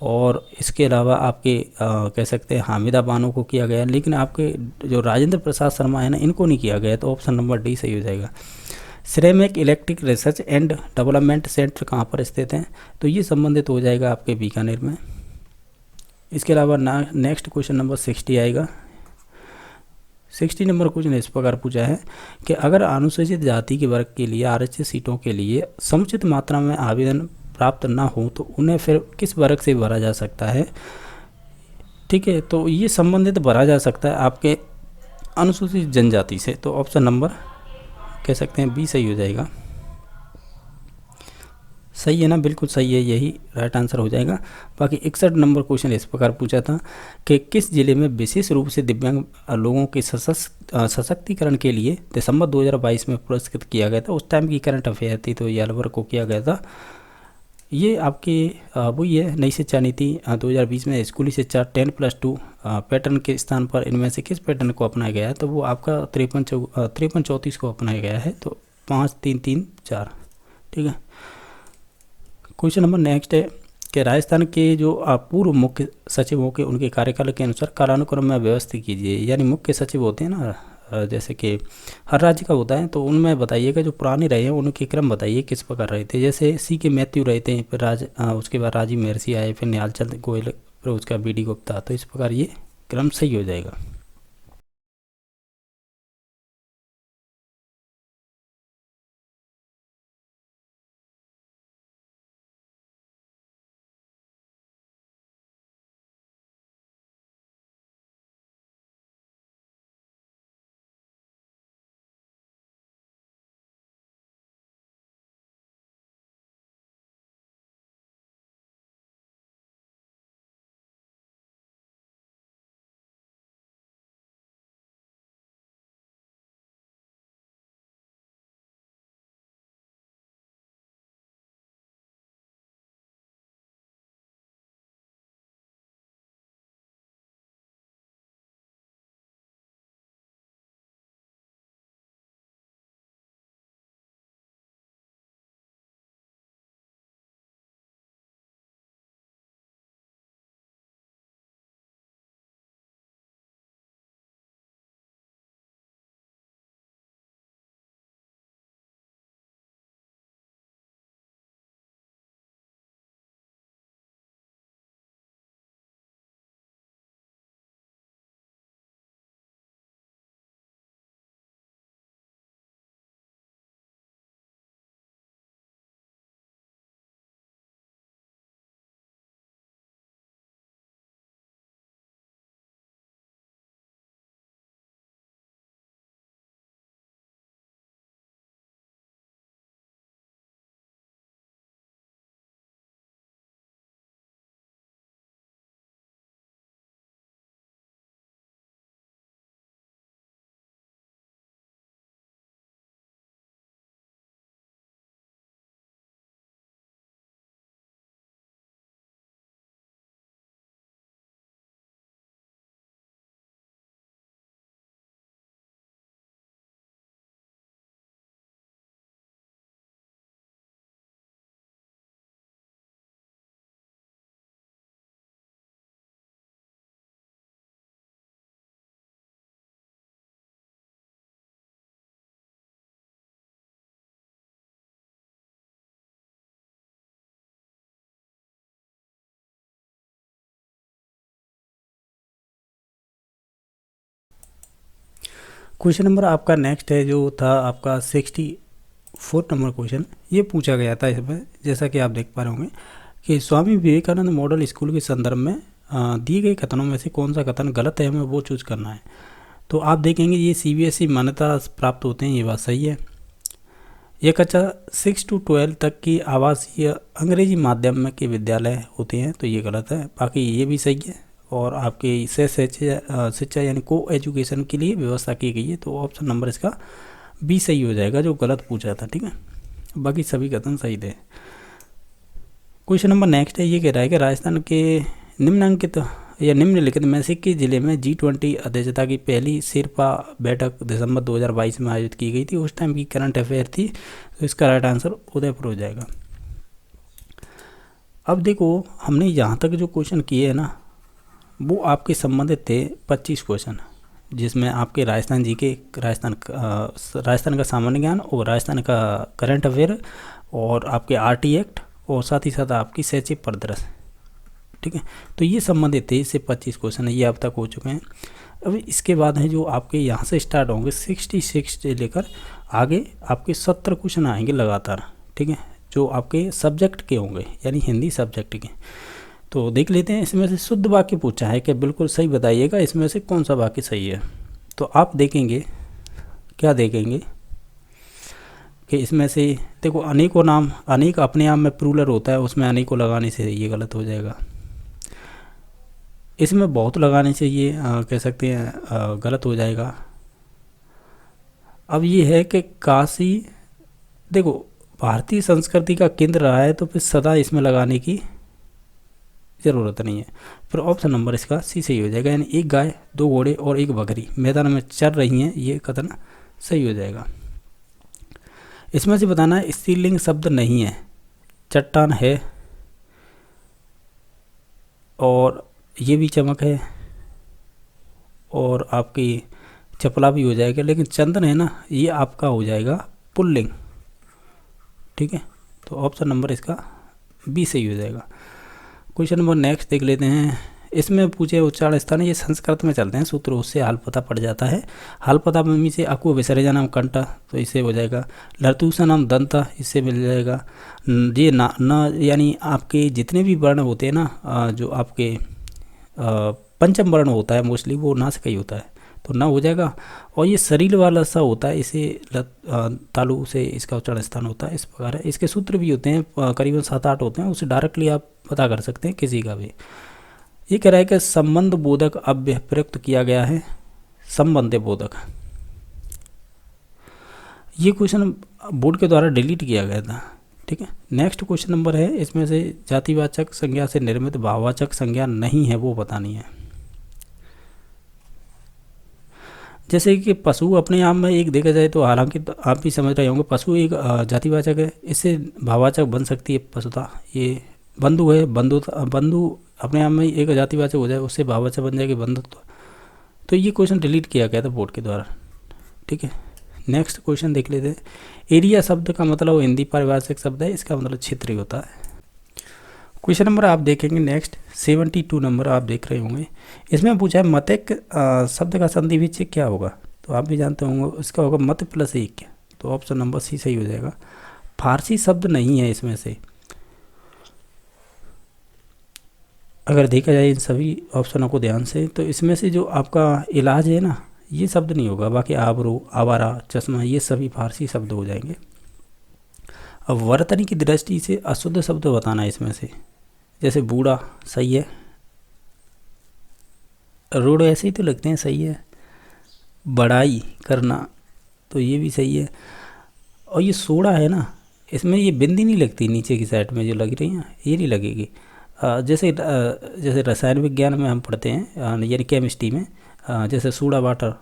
Speaker 1: और इसके अलावा आपके कह सकते हैं हामिदा बानो को किया गया है, लेकिन आपके जो राजेंद्र प्रसाद शर्मा है ना, इनको नहीं किया गया। तो ऑप्शन नंबर डी सही हो जाएगा। Ceramic electric research and development centre कहाँ पर स्थित है? तो ये संबंधित हो जाएगा आपके बीकानेर में। इसके अलावा नेक्स्ट क्वेश्चन नंबर 60 आएगा। 60 नंबर क्वेश्चन इस प्रकार पूछा है कि अगर अनुसूचित जाति के वर्ग के लिए आरक्षित सीटों के लिए समुचित मात्रा में आवेदन प्राप्त ना हो तो उन्हें फिर किस वर्ग से भरा जा सकता है? ठीक है, तो ये संबंधित भरा जा सकता है आपके अनुसूचित जनजाति से। तो ऑप्शन नंबर कह सकते हैं बी सही हो जाएगा। सही है ना? बिल्कुल सही है, यही राइट आंसर हो जाएगा। बाकी 61 नंबर क्वेश्चन इस प्रकार पूछा था कि किस जिले में विशेष रूप से दिव्यांग लोगों के सशक्तिकरण के लिए दिसंबर 2022 में पुरस्कृत किया गया था? उस टाइम की करंट अफेयर थी, तो ये अलवर को किया गया था। ये आपकी वही है, नई शिक्षा नीति 2020 में स्कूली शिक्षा 10+2 पैटर्न के स्थान पर इनमें से किस पैटर्न को अपनाया गया है? तो वो आपका 53-34 को अपनाया गया है। तो 5-3-3-4। ठीक है। क्वेश्चन नंबर नेक्स्ट है कि राजस्थान के जो पूर्व मुख्य सचिव के उनके कार्यकाल के अनुसार कालानुक्रम में व्यवस्थित कीजिए। यानी मुख्य सचिव होते हैं ना, जैसे कि हर राज्य का होता है, तो उनमें बताइएगा जो पुराने रहे हैं उनके क्रम बताइए किस प्रकार रहे थे। जैसे सी के मैथ्यू रहे थे, फिर उसके बाद राजीव महर्षि आए, फिर निहालचंद गोयल, फिर उसका बी.डी. गुप्ता। तो इस प्रकार ये क्रम सही हो जाएगा। क्वेश्चन नंबर आपका नेक्स्ट है जो था आपका 64 नंबर क्वेश्चन। ये पूछा गया था इसमें, जैसा कि आप देख पा रहे होंगे कि स्वामी विवेकानंद मॉडल स्कूल के संदर्भ में दिए गए कथनों में से कौन सा कथन गलत है, हमें वो चूज करना है। तो आप देखेंगे ये CBSE मान्यता प्राप्त होते हैं, ये बात सही है। ये कक्षा 6 to 12 तक की आवासीय अंग्रेजी माध्यम में के विद्यालय होते हैं, तो ये गलत है। बाकी ये भी सही है। और आपके शिक्षा यानी को एजुकेशन के लिए व्यवस्था की गई है, तो ऑप्शन नंबर इसका बी सही हो जाएगा, जो गलत पूछा था। ठीक है, बाकी सभी कथन सही थे। क्वेश्चन नंबर नेक्स्ट है, ये कह रहा है कि राजस्थान के निम्नांकित या निम्नलिखित में से किस जिले में G20 अध्यक्षता की पहली शेरपा बैठक दिसंबर 2022 में आयोजित की गई थी। उस टाइम की करंट अफेयर थी, तो इसका राइट आंसर उदयपुर हो जाएगा। अब देखो, हमने यहाँ तक जो क्वेश्चन किए हैं ना, वो आपके संबंधित थे 25 क्वेश्चन, जिसमें आपके राजस्थान जी के राजस्थान का सामान्य ज्ञान और राजस्थान का करंट अफेयर और आपके RT एक्ट और साथ ही साथ आपकी शैक्षिक परिदृश्य। ठीक है, तो ये संबंधित थे, इससे 25 क्वेश्चन है, ये अब तक हो चुके हैं। अब इसके बाद है जो आपके यहाँ से स्टार्ट होंगे 66 से लेकर आगे आपके 70 क्वेश्चन आएंगे लगातार। ठीक है, जो आपके सब्जेक्ट के होंगे, यानी हिंदी सब्जेक्ट के। तो देख लेते हैं, इसमें से शुद्ध वाक्य पूछा है कि बिल्कुल सही बताइएगा इसमें से कौन सा वाक्य सही है। तो आप देखेंगे, क्या देखेंगे कि इसमें से देखो, अनेकों नाम, अनेक अपने आप में प्लूरल होता है, उसमें अनेकों लगाने से ये गलत हो जाएगा। इसमें बहुत लगाने से ये कह सकते हैं गलत हो जाएगा। अब ये है कि काशी, देखो भारतीय संस्कृति का केंद्र रहा है, तो फिर सदा इसमें लगाने की ज़रूरत नहीं है। फिर ऑप्शन नंबर इसका सी सही हो जाएगा, यानी एक गाय, 2 घोड़े और 1 बकरी मैदान में चर रही हैं, ये कथन सही हो जाएगा। इसमें से बताना है स्त्रीलिंग शब्द नहीं है, चट्टान है और ये भी चमक है और आपकी चपला भी हो जाएगा, लेकिन चंदन है ना, ये आपका हो जाएगा पुल्लिंग। ठीक है, तो ऑप्शन नंबर इसका बी सही हो जाएगा। क्वेश्चन नंबर नेक्स्ट देख लेते हैं। इसमें पूछे उच्चारण स्थान, ये संस्कृत में चलते हैं सूत्र, उससे हाल पता पड़ जाता है। हाल पता मम्मी से अकु विसर्जन नाम कंटा, तो इससे हो जाएगा। लरतूसा नाम दंता, इससे मिल जाएगा। ये ना यानी आपके जितने भी वर्ण होते हैं ना, जो आपके पंचम वर्ण होता है मोस्टली, वो ना से कहीं होता है, तो ना हो जाएगा। और ये शरीर वाला सा होता है, इसे तालु से इसका उच्चारण स्थान होता है, इस प्रकार है। इसके सूत्र भी होते हैं, करीबन 7-8 होते हैं, उसे डायरेक्टली आप पता कर सकते हैं किसी का भी। ये कह रहा है कि संबंध बोधक अव्यय प्रयुक्त किया गया है, संबंध बोधक। ये क्वेश्चन बोर्ड के द्वारा डिलीट किया गया था। ठीक है, नेक्स्ट क्वेश्चन नंबर है, इसमें से जातिवाचक संज्ञा से निर्मित भाववाचक संज्ञा नहीं है, वो बतानी है। जैसे कि पशु अपने आप में एक देखा जाए तो, हालांकि तो आप भी समझ रहे होंगे, पशु एक जातिवाचक है, इससे भाववाचक बन सकती है पशुता। ये बंधु है, बंधु अपने आप में एक जातिवाचक हो जाए, उससे भाववाचक बन जाएगी बंधुत्व। तो ये क्वेश्चन डिलीट किया गया था बोर्ड के द्वारा। ठीक है, नेक्स्ट क्वेश्चन देख लेते हैं। एरिया शब्द का मतलब हिंदी पारिभाषिक शब्द है, इसका मतलब क्षेत्रीय होता है। क्वेश्चन नंबर आप देखेंगे नेक्स्ट 72 नंबर आप देख रहे होंगे। इसमें पूछा है मतेक शब्द का संधि विच्छेद क्या होगा, तो आप भी जानते होंगे, इसका होगा मत प्लस एक, तो ऑप्शन नंबर सी सही हो जाएगा। फारसी शब्द नहीं है इसमें से, अगर देखा जाए इन सभी ऑप्शनों को ध्यान से, तो इसमें से जो आपका इलाज है ना, ये शब्द नहीं होगा। बाकी आबरू, आवारा, चश्मा, ये सभी फारसी शब्द हो जाएंगे। अब वर्तनी की दृष्टि से अशुद्ध शब्द बताना है इसमें से, जैसे बूढ़ा सही है, रूढ़ ऐसे ही तो लगते हैं, सही है। बड़ाई करना, तो ये भी सही है। और ये सोडा है ना, इसमें ये बिंदी नहीं लगती नीचे की साइड में जो लग रही है, ये नहीं लगेगी। जैसे रसायन विज्ञान में हम पढ़ते हैं, यानी केमिस्ट्री में, जैसे सोडा वाटर,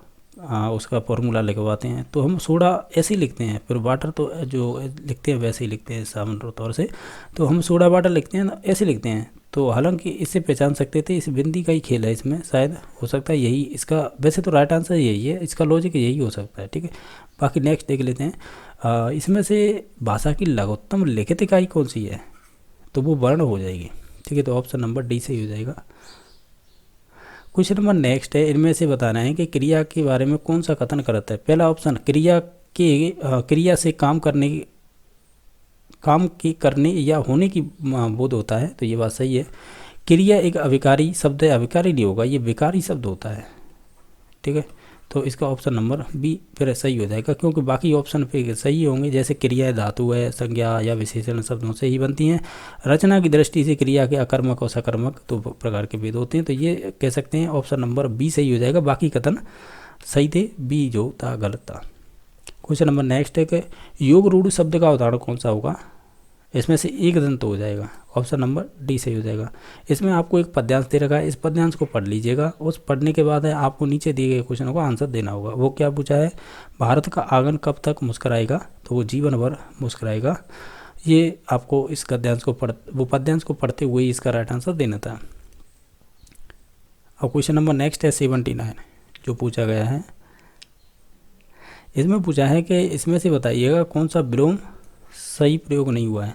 Speaker 1: उसका फॉर्मूला लिखवाते हैं, तो हम सोडा ऐसे ही लिखते हैं, फिर वाटर तो जो लिखते हैं वैसे ही लिखते हैं सामान्य तौर से, तो हम सोडा वाटर लिखते हैं ना, ऐसे लिखते हैं। तो हालांकि इससे पहचान सकते थे, इस बिंदी का ही खेल है इसमें, शायद हो सकता है यही इसका, वैसे तो राइट आंसर यही है, इसका लॉजिक यही हो सकता है। ठीक है, बाकी नेक्स्ट देख लेते हैं। इसमें से भाषा की लघुत्तम लिखित इकाई कौन सी है, तो वो वर्ण हो जाएगी। ठीक है, तो ऑप्शन नंबर डी सही हो जाएगा। क्वेश्चन नंबर नेक्स्ट है, इनमें से बताना है कि क्रिया के बारे में कौन सा कथन करता है। पहला ऑप्शन, क्रिया से काम करने काम के करने या होने की बोध होता है, तो ये बात सही है। क्रिया एक अविकारी शब्द है, अविकारी नहीं होगा, ये विकारी शब्द होता है, ठीक है। तो इसका ऑप्शन नंबर बी फिर सही हो जाएगा, क्योंकि बाकी ऑप्शन फिर सही होंगे, जैसे क्रिया धातु है, संज्ञा या विशेषण शब्दों से ही बनती हैं। रचना की दृष्टि से क्रिया के अकर्मक और सकर्मक दो प्रकार के भेद होते हैं, तो ये कह सकते हैं ऑप्शन नंबर बी सही हो जाएगा। बाकी कथन सही थे, बी जो था गलत था। क्वेश्चन नंबर नेक्स्ट है कि योग रूढ़ शब्द का उदाहरण कौन सा होगा, इसमें से एक दंत हो जाएगा, ऑप्शन नंबर डी सही हो जाएगा। इसमें आपको एक पद्यांश दे रखा है, इस पद्यांश को पढ़ लीजिएगा, उस पढ़ने के बाद है आपको नीचे दिए गए क्वेश्चन का आंसर देना होगा। वो क्या पूछा है, भारत का आंगन कब तक मुस्कराएगा, तो वो जीवन भर मुस्कराएगा। ये आपको इस पद्यांश को पढ़ते हुए इसका राइट आंसर देना था। अब क्वेश्चन नंबर नेक्स्ट है 79 जो पूछा गया है। इसमें पूछा है कि इसमें से बताइएगा कौन सा विलोम सही प्रयोग नहीं हुआ है।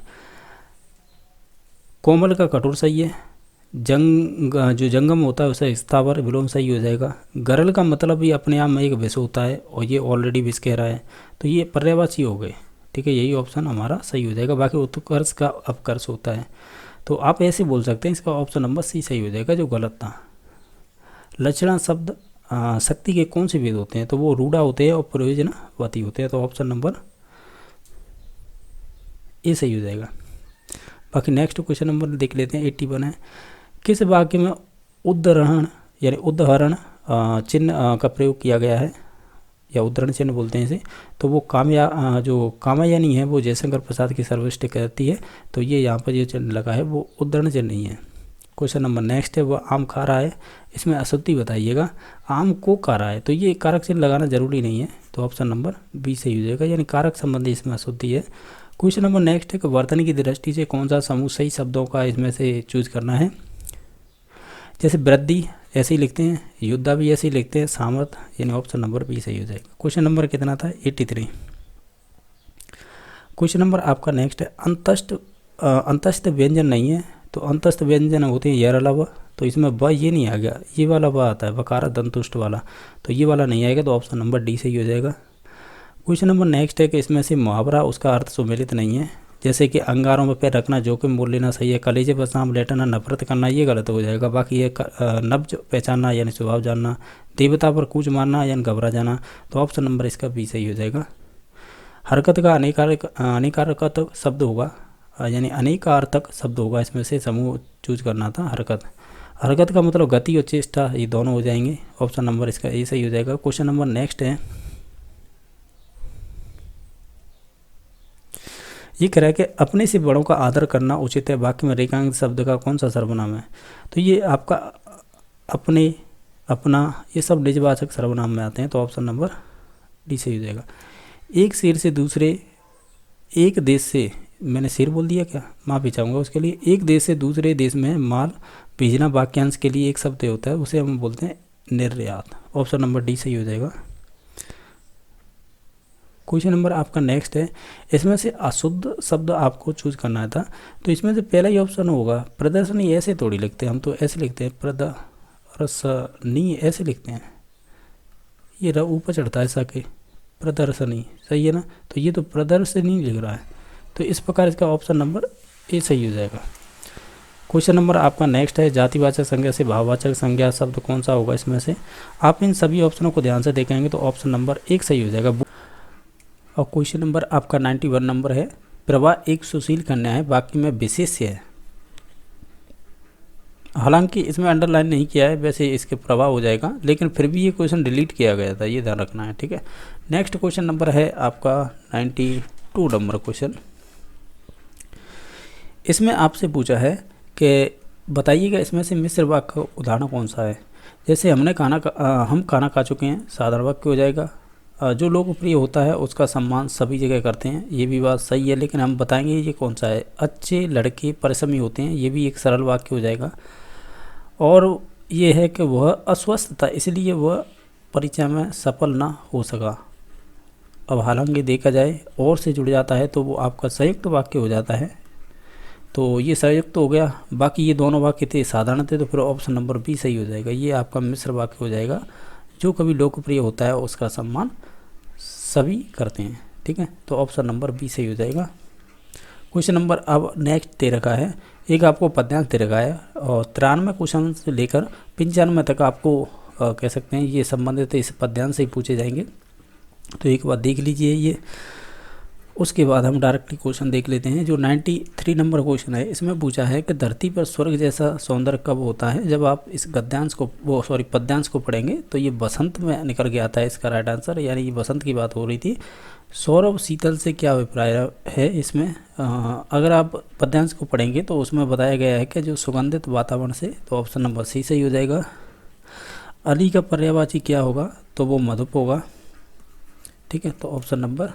Speaker 1: कोमल का कठोर सही है, जो जंगम होता है उसे स्थावर विलोम सही हो जाएगा। गरल का मतलब भी अपने आप में एक विष होता है और ये ऑलरेडी विष कह रहा है, तो ये पर्यायवाची हो गए, ठीक है, यही ऑप्शन हमारा सही हो जाएगा। बाकी उत्कर्ष का अपकर्ष होता है, तो आप ऐसे बोल सकते हैं, इसका ऑप्शन नंबर सी सही हो जाएगा जो गलत था। लक्षणा शब्द शक्ति के कौन से भेद होते हैं, तो वो रूढ़ा होते हैं और प्रयोजनवती होते हैं, तो ऑप्शन नंबर ए सही हो जाएगा। बाकी नेक्स्ट क्वेश्चन नंबर देख लेते हैं 81 है। किस वाक्य में उद्धरण यानी उद्धरण चिन्ह का प्रयोग किया गया है, या उद्धरण चिन्ह बोलते हैं इसे, तो वो जो कामयानी है वो जयशंकर प्रसाद की सर्वश्रेष्ठ कहती है, तो ये यहाँ पर जो चिन्ह लगा है वो उद्धरण चिन्ह नहीं है। क्वेश्चन नंबर नेक्स्ट है, वो आम खा रहा है, इसमें अशुद्धि बताइएगा। आम को खा रहा है, तो ये कारक चिन्ह लगाना जरूरी नहीं है, तो ऑप्शन नंबर बी सही हो जाएगा, यानी कारक संबंधी इसमें अशुद्धि है। क्वेश्चन नंबर नेक्स्ट है कि वर्तन की दृष्टि से कौन सा समूह सही शब्दों का इसमें से चूज करना है। जैसे वृद्धि ऐसे ही लिखते हैं, योद्धा भी ऐसे ही लिखते हैं, सामर्थ, यानी ऑप्शन नंबर बी सही हो जाएगा। क्वेश्चन नंबर कितना था 83। क्वेश्चन नंबर आपका नेक्स्ट है अंतस्थ व्यंजन नहीं है, तो अंतस्थ व्यंजन होते हैं यर अलावा, तो इसमें व ये नहीं आ गया, ये वाला व आता है वकारा दंतुष्ट वाला, तो ये वाला नहीं आएगा, तो ऑप्शन नंबर डी सही हो जाएगा। क्वेश्चन नंबर नेक्स्ट है कि इसमें से मुहावरा उसका अर्थ सुमेलित नहीं है, जैसे कि अंगारों में पैर रखना, जोखिम मोल लेना सही है, कलेजे पर सांप लेटना, नफरत करना, ये गलत हो जाएगा। बाकी ये नब्ज पहचानना यानी स्वभाव जानना, देवता पर कूच मारना यानी घबरा जाना, तो ऑप्शन नंबर इसका बी सही हो जाएगा। हरकत का अनेकार्थक शब्द होगा, यानी अनेकार्थक शब्द होगा, इसमें से समूह चूज करना था। हरकत का मतलब गति और चेष्टा, ये दोनों हो जाएंगे, ऑप्शन नंबर इसका ए सही हो जाएगा। क्वेश्चन नंबर नेक्स्ट है, ये कह रहा है कि अपने से बड़ों का आदर करना उचित है, वाक्य में रेखांकित शब्द का कौन सा सर्वनाम है, तो ये आपका अपने, अपना, ये सब निजवाचक सर्वनाम में आते हैं, तो ऑप्शन नंबर डी सही हो जाएगा। एक शहर से दूसरे, एक देश से, मैंने शेर बोल दिया क्या, माफ़ी चाहूँगा उसके लिए। एक देश से दूसरे देश में माल भेजना वाक्यांश के लिए एक शब्द होता है, उसे हम बोलते हैं निर्यात, ऑप्शन नंबर डी सही हो जाएगा। क्वेश्चन नंबर आपका नेक्स्ट है, इसमें से अशुद्ध शब्द आपको चूज करना था, तो इसमें से पहला ही ऑप्शन होगा प्रदर्शनी, ऐसे थोड़ी लिखते हैं हम, तो ऐसे लिखते हैं प्रदर्शनी, ऐसे लिखते हैं, ये ऊपर चढ़ता है ऐसा के प्रदर्शनी, सही है ना, तो ये तो प्रदर्शनी लिख रहा है, तो इस प्रकार इसका ऑप्शन नंबर ए सही हो जाएगा। क्वेश्चन नंबर आपका नेक्स्ट है, जातिवाचक संज्ञा से भाववाचक संज्ञा शब्द कौन सा होगा, इसमें से आप इन सभी ऑप्शनों को ध्यान से देखेंगे तो ऑप्शन नंबर एक सही हो जाएगा। और क्वेश्चन नंबर आपका 91 नंबर है, प्रभा एक सुशील कन्या है, वाक्य में विशेष्य है, हालांकि इसमें अंडरलाइन नहीं किया है, वैसे इसके प्रभाव हो जाएगा, लेकिन फिर भी ये क्वेश्चन डिलीट किया गया था, ये ध्यान रखना है, ठीक है। नेक्स्ट क्वेश्चन नंबर है आपका 92 नंबर क्वेश्चन। इसमें आपसे पूछा है कि बताइएगा इसमें से मिश्र वाक्य का उदाहरण कौन सा है। जैसे हम खाना खा चुके हैं, साधारण वाक्य हो जाएगा। जो लोकप्रिय होता है उसका सम्मान सभी जगह करते हैं, ये भी बात सही है, लेकिन हम बताएंगे ये कौन सा है। अच्छे लड़के परिश्रमी होते हैं, ये भी एक सरल वाक्य हो जाएगा। और ये है कि वह अस्वस्थ था इसलिए वह परीक्षा में सफल ना हो सका। अब हालांकि देखा जाए और से जुड़ जाता है तो वो आपका संयुक्त वाक्य हो जाता है, तो ये संयुक्त हो गया। बाकी ये दोनों वाक्य थे साधारण थे, तो फिर ऑप्शन नंबर बी सही हो जाएगा। ये आपका मिश्र वाक्य हो जाएगा। जो कभी लोकप्रिय होता है उसका सम्मान सभी करते हैं, ठीक है, तो ऑप्शन नंबर बी सही हो जाएगा। क्वेश्चन नंबर अब नेक्स्ट दे रखा है, एक आपको पद्यांश दे रखा है और 93 क्वेश्चन से लेकर 95 तक आपको कह सकते हैं ये संबंधित इस पद्यांश से ही पूछे जाएंगे। तो एक बार देख लीजिए ये, उसके बाद हम डायरेक्टली क्वेश्चन देख लेते हैं। जो 93 नंबर क्वेश्चन है इसमें पूछा है कि धरती पर स्वर्ग जैसा सौंदर्य कब होता है। जब आप इस गद्यांश को पद्यांश को पढ़ेंगे तो ये बसंत में निकल के आता है इसका राइट आंसर, यानी ये बसंत की बात हो रही थी। सौरभ शीतल से क्या अभिप्राय है इसमें, अगर आप पद्यांश को पढ़ेंगे तो उसमें बताया गया है कि जो सुगंधित वातावरण से, तो ऑप्शन नंबर सी सही हो जाएगा। अली का पर्यायवाची क्या होगा, तो वो मधुप होगा, ठीक है, तो ऑप्शन नंबर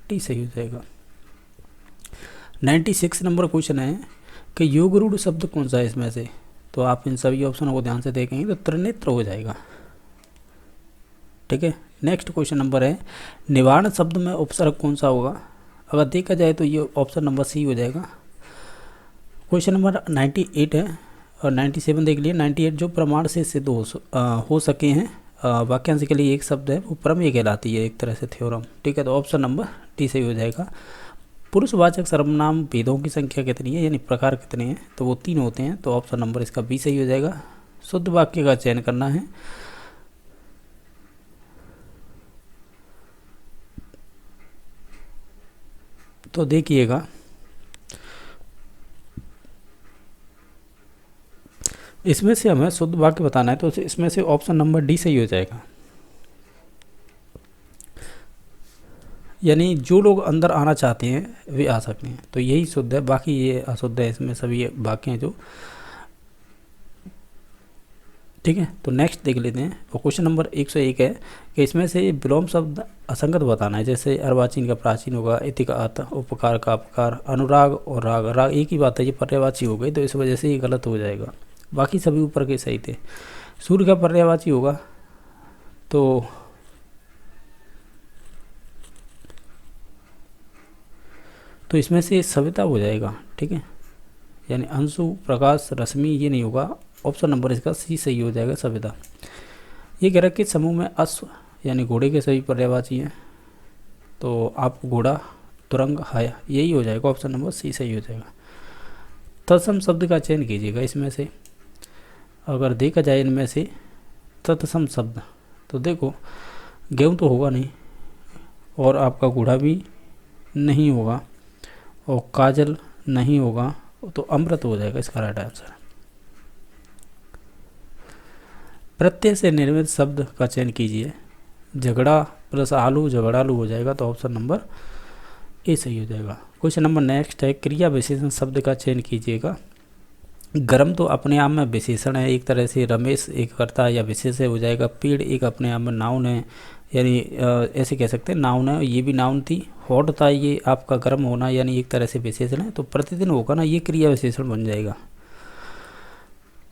Speaker 1: टी सही हो जाएगा। 96 नंबर क्वेश्चन है कि योगरूढ़ शब्द कौन सा है इसमें से, तो आप इन सभी ऑप्शनों को ध्यान से देखेंगे तो त्रिनेत्र हो जाएगा, ठीक है। नेक्स्ट क्वेश्चन नंबर है, निवारण शब्द में उपसर्ग कौन सा होगा, अगर देखा जाए तो ये ऑप्शन नंबर सी हो जाएगा। क्वेश्चन नंबर 98 है और 97 देख लिए। 98 जो प्रमाण से सिद्ध हो सके हैं वाक्यांश के लिए एक शब्द है वो प्रमेय कहलाती है, एक तरह से थ्योरम, ठीक है, तो ऑप्शन नंबर टी सही हो जाएगा। पुरुषवाचक सर्वनाम भेदों की संख्या कितनी है, यानी प्रकार कितने हैं, तो वो 3 होते हैं, तो ऑप्शन नंबर इसका बी सही हो जाएगा। शुद्ध वाक्य का चयन करना है, तो देखिएगा इसमें से हमें शुद्ध वाक्य बताना है, तो इसमें से ऑप्शन नंबर डी सही हो जाएगा। यानी जो लोग अंदर आना चाहते हैं वे आ सकते हैं, तो यही शुद्ध है, बाकी ये अशुद्ध है, इसमें सभी वाक्य हैं जो, ठीक है। तो नेक्स्ट देख लेते हैं। और क्वेश्चन नंबर 101 है कि इसमें से विलोम शब्द असंगत बताना है, जैसे अर्वाचीन का प्राचीन होगा, इति का अत, उपकार का अपकार, अनुराग और राग, राग एक ही बात है, ये पर्यायवाची हो गई, तो इस वजह से ये गलत हो जाएगा, बाकी सभी ऊपर के सही थे। सूर्य का पर्यायवाची होगा तो इसमें से सविता हो जाएगा, ठीक है, यानी अंशु, प्रकाश, रश्मि ये नहीं होगा, ऑप्शन नंबर इसका सी सही हो जाएगा, सविता। ये कह रहा है कि समूह में अश्व यानी घोड़े के सभी पर्यायवाची हैं, तो आप घोड़ा, तुरंग, हाया यही हो जाएगा, ऑप्शन नंबर सी सही हो जाएगा। तत्सम शब्द का चयन कीजिएगा इसमें से, अगर देखा जाए इनमें से तत्सम शब्द, तो देखो गेहूँ तो होगा नहीं, और आपका घोड़ा भी नहीं होगा, और काजल नहीं होगा, तो अमृत हो जाएगा इसका राइट आंसर। प्रत्यय से निर्मित शब्द का चयन कीजिए, झगड़ा प्लस आलू झगड़ालू हो जाएगा, तो ऑप्शन नंबर ए सही हो जाएगा। क्वेश्चन नंबर नेक्स्ट है, क्रिया विशेषण शब्द का चयन कीजिएगा। गरम तो अपने आप में विशेषण है, एक तरह से रमेश एक कर्ता या विशेष हो जाएगा। पेड़ एक अपने आप में नाउन है, यानी ऐसे कह सकते हैं नाउन है, ये भी नाउन थी। हॉट था ये आपका गर्म होना, यानी एक तरह से विशेषण है, तो प्रतिदिन होगा ना, ये क्रिया विशेषण बन जाएगा।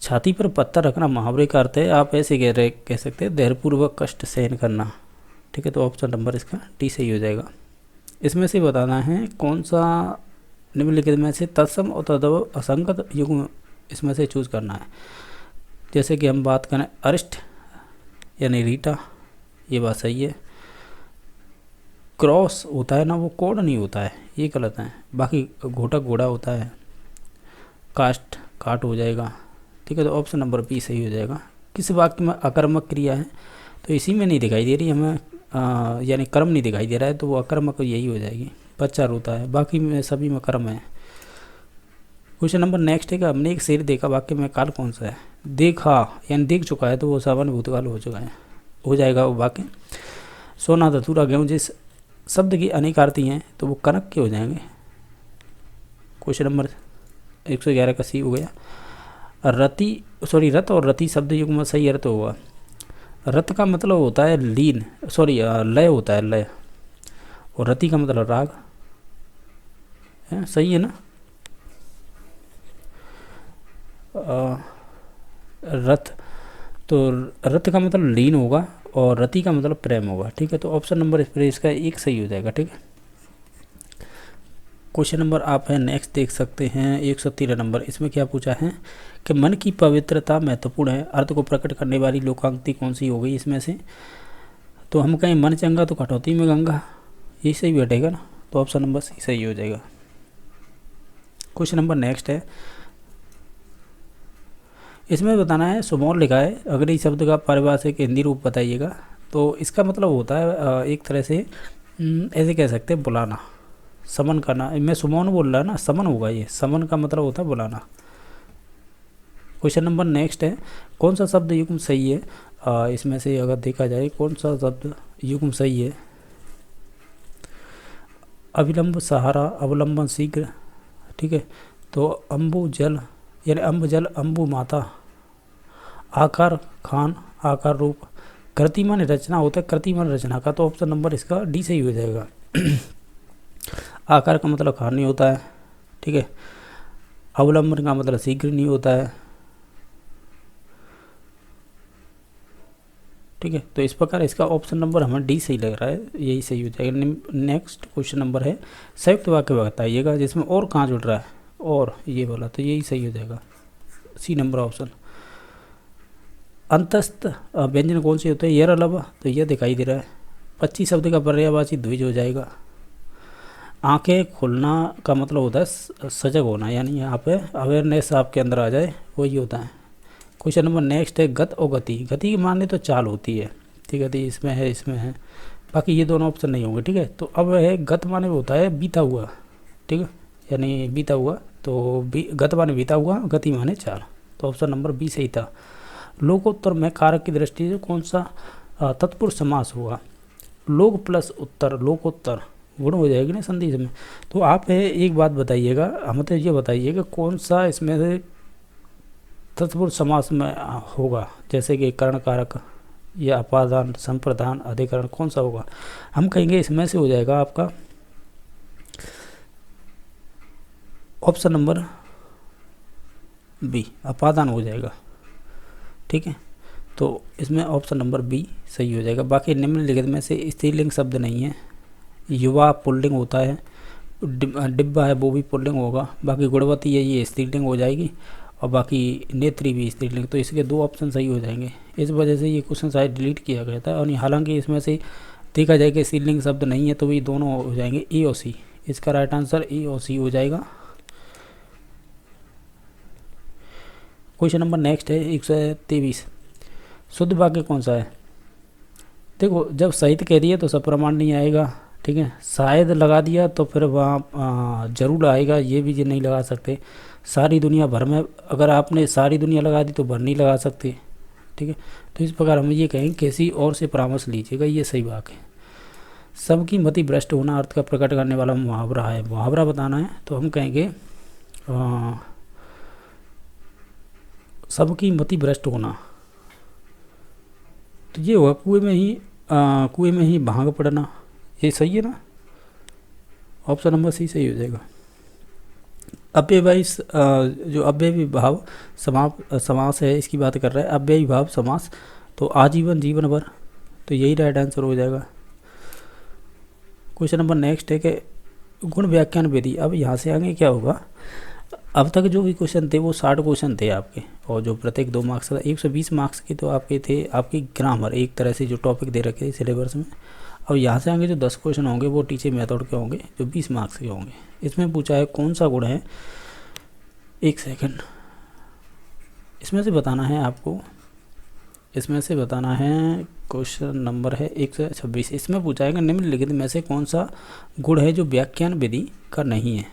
Speaker 1: छाती पर पत्थर रखना मुहावरे का अर्थ है, आप ऐसे कह सकते हैं धैर्यपूर्वक कष्ट सहन करना, ठीक है, तो ऑप्शन नंबर इसका टी सही हो जाएगा। इसमें से बताना है कौन सा निम्नलिखित में से तत्सम और तद्भव असंगत युग्म इसमें से चूज करना है। जैसे कि हम बात करें अरिष्ट यानी रीटा, ये बात सही है। क्रॉस होता है ना, वो कोड नहीं होता है, ये गलत है। बाकी घोटक घोड़ा होता है, कास्ट काट हो जाएगा, ठीक है, तो ऑप्शन नंबर बी सही हो जाएगा। किस वाक्य में अकर्मक क्रिया है, तो इसी में नहीं दिखाई दे रही हमें, यानी कर्म नहीं दिखाई दे रहा है, तो वो अकर्मक यही हो जाएगी। बच्चा रोता है, बाकी में सभी में कर्म है। क्वेश्चन नंबर नेक्स्ट है कि हमने एक शेर देखा, वाक्य में काल कौन सा है। देखा यानी देख चुका है, तो वो सामान्य भूतकाल हो चुका है, हो जाएगा वो वाक्य। सोना धतूरा गेहूँ जिस शब्द की अनेक आरती हैं, तो वो कनक के हो जाएंगे। क्वेश्चन नंबर 111 का सी हो गया। रत और रति शब्द युग में सही अर्थ होगा। रत का मतलब होता है लीन, लय होता है लय, और रति का मतलब राग है, सही है ना। रथ का मतलब लीन होगा और रति का मतलब प्रेम होगा, ठीक है, तो ऑप्शन नंबर इसका एक सही हो जाएगा, ठीक है। क्वेश्चन नंबर आप है नेक्स्ट देख सकते हैं 113 नंबर। इसमें क्या पूछा है कि मन की पवित्रता महत्वपूर्ण है, अर्थ को प्रकट करने वाली लोकांक्ति कौन सी हो गई इसमें से। तो हम कहें मन चंगा तो कटौती में गंगा, ये सही बैठेगा ना, तो ऑप्शन नंबर सी सही हो जाएगा। क्वेश्चन नंबर नेक्स्ट है, इसमें बताना है सुमोर लिखा है, अगले शब्द का पारिभाषिक हिंदी रूप बताइएगा। तो इसका मतलब होता है एक तरह से ऐसे कह सकते हैं बुलाना, समन करना। मैं सुमोन बोल रहा है ना, समन होगा ये, समन का मतलब होता है बुलाना। क्वेश्चन नंबर नेक्स्ट है, कौन सा शब्द युग्म सही है? इसमें से अगर देखा जाए कौन सा शब्द युग्म सही है? अविलंब सहारा, अवलंबन शीघ्र, ठीक है। तो अम्बु जल यानी अम्ब जल, अम्बु माता, आकार खान, आकार रूप, कृतिमान रचना होता है, कृतिमान रचना का। तो ऑप्शन नंबर इसका डी सही हो जाएगा। आकार का मतलब खान नहीं होता है, ठीक है। अवलंबन का मतलब शीघ्र नहीं होता है, ठीक है। तो इस प्रकार इसका ऑप्शन नंबर हमें डी सही लग रहा है, यही सही हो जाएगा। नेक्स्ट क्वेश्चन नंबर है, संयुक्त वाक्य बताइएगा जिसमें और कहाँ जुड़ रहा है, और ये वाला, तो यही सही हो जाएगा, सी नंबर ऑप्शन। अंतस्थ व्यंजन कौन से होते हैं? यर अलावा, तो यह दिखाई दे रहा है। 25 शब्द का पर्यायवाची द्विज हो जाएगा। आंखें खुलना का मतलब होता है सजग होना, यानी यहाँ पे अवेयरनेस आपके अंदर आ जाए, वही होता है। क्वेश्चन नंबर नेक्स्ट है, गत और गति। गति की माने तो चाल होती है, ठीक है, तो इसमें है, इसमें है, बाकी ये दोनों ऑप्शन नहीं होंगे, ठीक है। तो अब है गत माने होता है बीता हुआ, ठीक है, यानी बीता हुआ। तो गत माने बीता हुआ, गति माने चाल, तो ऑप्शन नंबर बी सही था। लोकोत्तर में कारक की दृष्टि से कौन सा तत्पुरुष समास होगा? लोक प्लस उत्तर, लोकोत्तर गुण हो जाएगी ना संधि में। तो आप एक बात बताइएगा, हमें तो ये बताइएगा कौन सा इसमें से तत्पुरुष समास में होगा, जैसे कि कर्ण कारक या अपादान, संप्रदान, अधिकरण, कौन सा होगा? हम कहेंगे इसमें से हो जाएगा आपका ऑप्शन नंबर बी, अपादान हो जाएगा, ठीक है। तो इसमें ऑप्शन नंबर बी सही हो जाएगा। बाकी निम्नलिखित में से स्त्रीलिंग शब्द नहीं है। युवा पुल्लिंग होता है, डिब्बा है वो भी पुल्लिंग होगा, बाकी गुणवती है ये स्त्रीलिंग हो जाएगी, और बाकी नेत्री भी स्त्रीलिंग। तो इसके दो ऑप्शन सही हो जाएंगे। इस वजह से ये क्वेश्चन शायद डिलीट किया गया था, और हालांकि इसमें से देखा जाए कि स्त्रीलिंग शब्द नहीं है, तो ये दोनों हो जाएंगे ए और सी। इसका राइट आंसर ए और सी हो जाएगा। क्वेश्चन नंबर नेक्स्ट है 123, शुद्ध वाक्य कौन सा है? देखो, जब सहित कह दिया तो सप्रमाण नहीं आएगा, ठीक है। शायद लगा दिया तो फिर वहाँ जरूर आएगा, ये भी नहीं लगा सकते। सारी दुनिया भर में अगर आपने सारी दुनिया लगा दी तो भर नहीं लगा सकते, ठीक है। तो इस प्रकार हम ये कहेंगे किसी और से परामर्श लीजिएगा, ये सही बात है। सबकी मति भ्रष्ट होना अर्थ का प्रकट करने वाला मुहावरा है। मुहावरा बताना है तो हम कहेंगे सबकी मति भ्रष्ट होना, तो ये होगा कुएं में ही भांग पड़ना, ये सही है ना, ऑप्शन नंबर सी सही हो जाएगा। अव्ययी जो अव्ययी भाव समास है, इसकी बात कर रहा है, अव्ययी भाव समास, तो आजीवन, जीवन भर, तो यही राइट आंसर हो जाएगा। क्वेश्चन नंबर नेक्स्ट है कि गुण व्याख्यान विधि। अब यहाँ से आगे क्या होगा, अब तक जो भी क्वेश्चन थे वो 60 क्वेश्चन थे आपके, और जो प्रत्येक 2 मार्क्स का 120 मार्क्स के तो आपके थे, आपकी ग्रामर एक तरह से जो टॉपिक दे रखे थे सिलेबस में। अब यहाँ से आगे जो 10 क्वेश्चन होंगे वो टीचिंग मेथड के होंगे, जो 20 मार्क्स के होंगे। इसमें पूछा है कौन सा गुण है, एक सेकंड, इसमें से बताना है आपको, इसमें से बताना है, क्वेश्चन नंबर है 126। इसमें पूछा है कि निम्नलिखित में से कौन सा गुण है जो व्याख्यान विधि का नहीं है?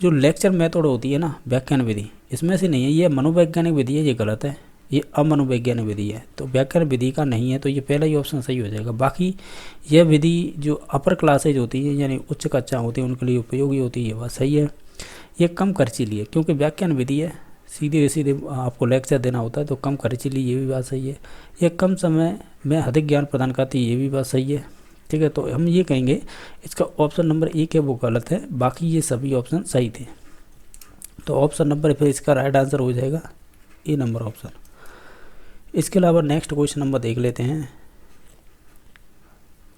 Speaker 1: जो लेक्चर मेथड होती है ना, व्याख्यान विधि, इसमें से नहीं है, ये मनोवैज्ञानिक विधि है, ये गलत है, ये अमनोवैज्ञानिक विधि है। तो व्याकरण विधि का नहीं है, तो ये पहला ही ऑप्शन सही हो जाएगा। बाकी यह विधि जो अपर क्लासेज होती है यानी उच्च कक्षा होती है उनके लिए उपयोगी होती है, वह सही है। ये कम खर्चीली है, क्योंकि व्याख्यान विधि है, सीधे सीधे आपको लेक्चर देना होता है, तो कम खर्चीली, ये भी बात सही है। ये कम समय में अधिक ज्ञान प्रदान करती है, ये भी बात सही है, ठीक है। तो हम ये कहेंगे इसका ऑप्शन नंबर 1 है वो गलत है, बाकी ये सभी ऑप्शन सही थे। तो ऑप्शन नंबर फिर इसका राइट आंसर हो जाएगा ए नंबर ऑप्शन। इसके अलावा नेक्स्ट क्वेश्चन नंबर देख लेते हैं।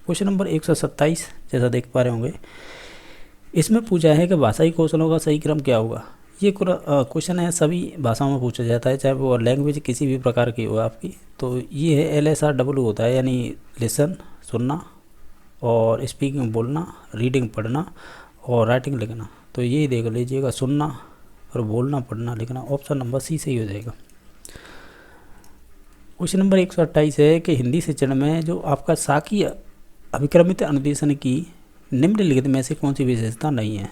Speaker 1: क्वेश्चन नंबर 127 जैसा देख पा रहे होंगे, इसमें पूछा है कि भाषाई कौशलों का सही क्रम क्या होगा। ये क्वेश्चन है, सभी भाषाओं में पूछा जाता है, चाहे वो लैंग्वेज किसी भी प्रकार की हो आपकी। तो ये है LSRW होता है, यानी लिसन सुनना, और स्पीकिंग बोलना, रीडिंग पढ़ना, और राइटिंग लिखना। तो ये देख लीजिएगा, सुनना और बोलना, पढ़ना, लिखना। ऑप्शन नंबर सी सही हो जाएगा। क्वेश्चन नंबर 128 है कि हिंदी शिक्षण में जो आपका साकी अभिक्रमित अनुदेशन की निम्नलिखित में से कौन सी विशेषता नहीं है।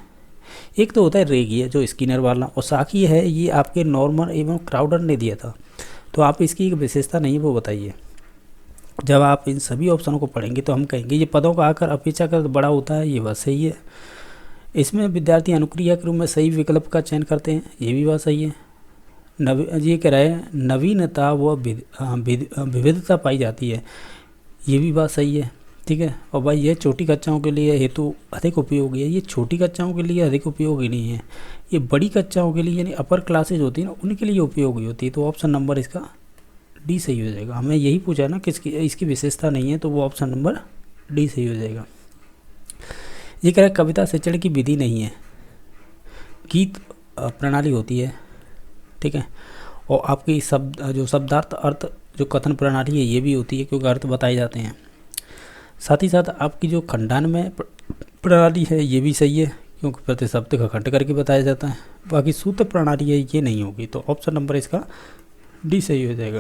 Speaker 1: एक तो होता है रेखीय जो स्किनर वाला, और साकी है ये आपके नॉर्मल एवं क्राउडर ने दिया था। तो आप इसकी एक विशेषता नहीं है वो बताइए। जब आप इन सभी ऑप्शनों को पढ़ेंगे तो हम कहेंगे ये पदों का आकार अपेक्षाकृत बड़ा होता है, ये बात सही है। इसमें विद्यार्थी अनुक्रिया के रूप में सही विकल्प का चयन करते हैं, ये भी बात सही है। ये कह रहा है नवीनता व विविधता पाई जाती है, ये भी बात सही है। ठीक है। और भाई ये छोटी कक्षाओं के लिए हेतु अधिक उपयोगी है, ये छोटी कक्षाओं के लिए अधिक उपयोगी नहीं है, ये बड़ी कक्षाओं के लिए यानी अपर क्लासेज होती है ना उनके लिए उपयोगी होती है। तो ऑप्शन नंबर इसका डी सही हो जाएगा। हमें यही पूछा ना किसकी इसकी विशेषता नहीं है, तो वो ऑप्शन नंबर डी सही हो जाएगा। ये कह रहा है कविता शिक्षण की विधि नहीं है, गीत प्रणाली होती है। ठीक है। और आपकी शब्दार्थ अर्थ जो कथन प्रणाली है ये भी होती है, क्योंकि अर्थ बताए जाते हैं। साथ ही साथ आपकी जो खंडान में प्रणाली है ये भी सही है, क्योंकि प्रति शब्द का खंड करके बताया जाता है। बाकी सूत्र प्रणाली है ये नहीं होगी, तो ऑप्शन नंबर इसका डी सही हो जाएगा।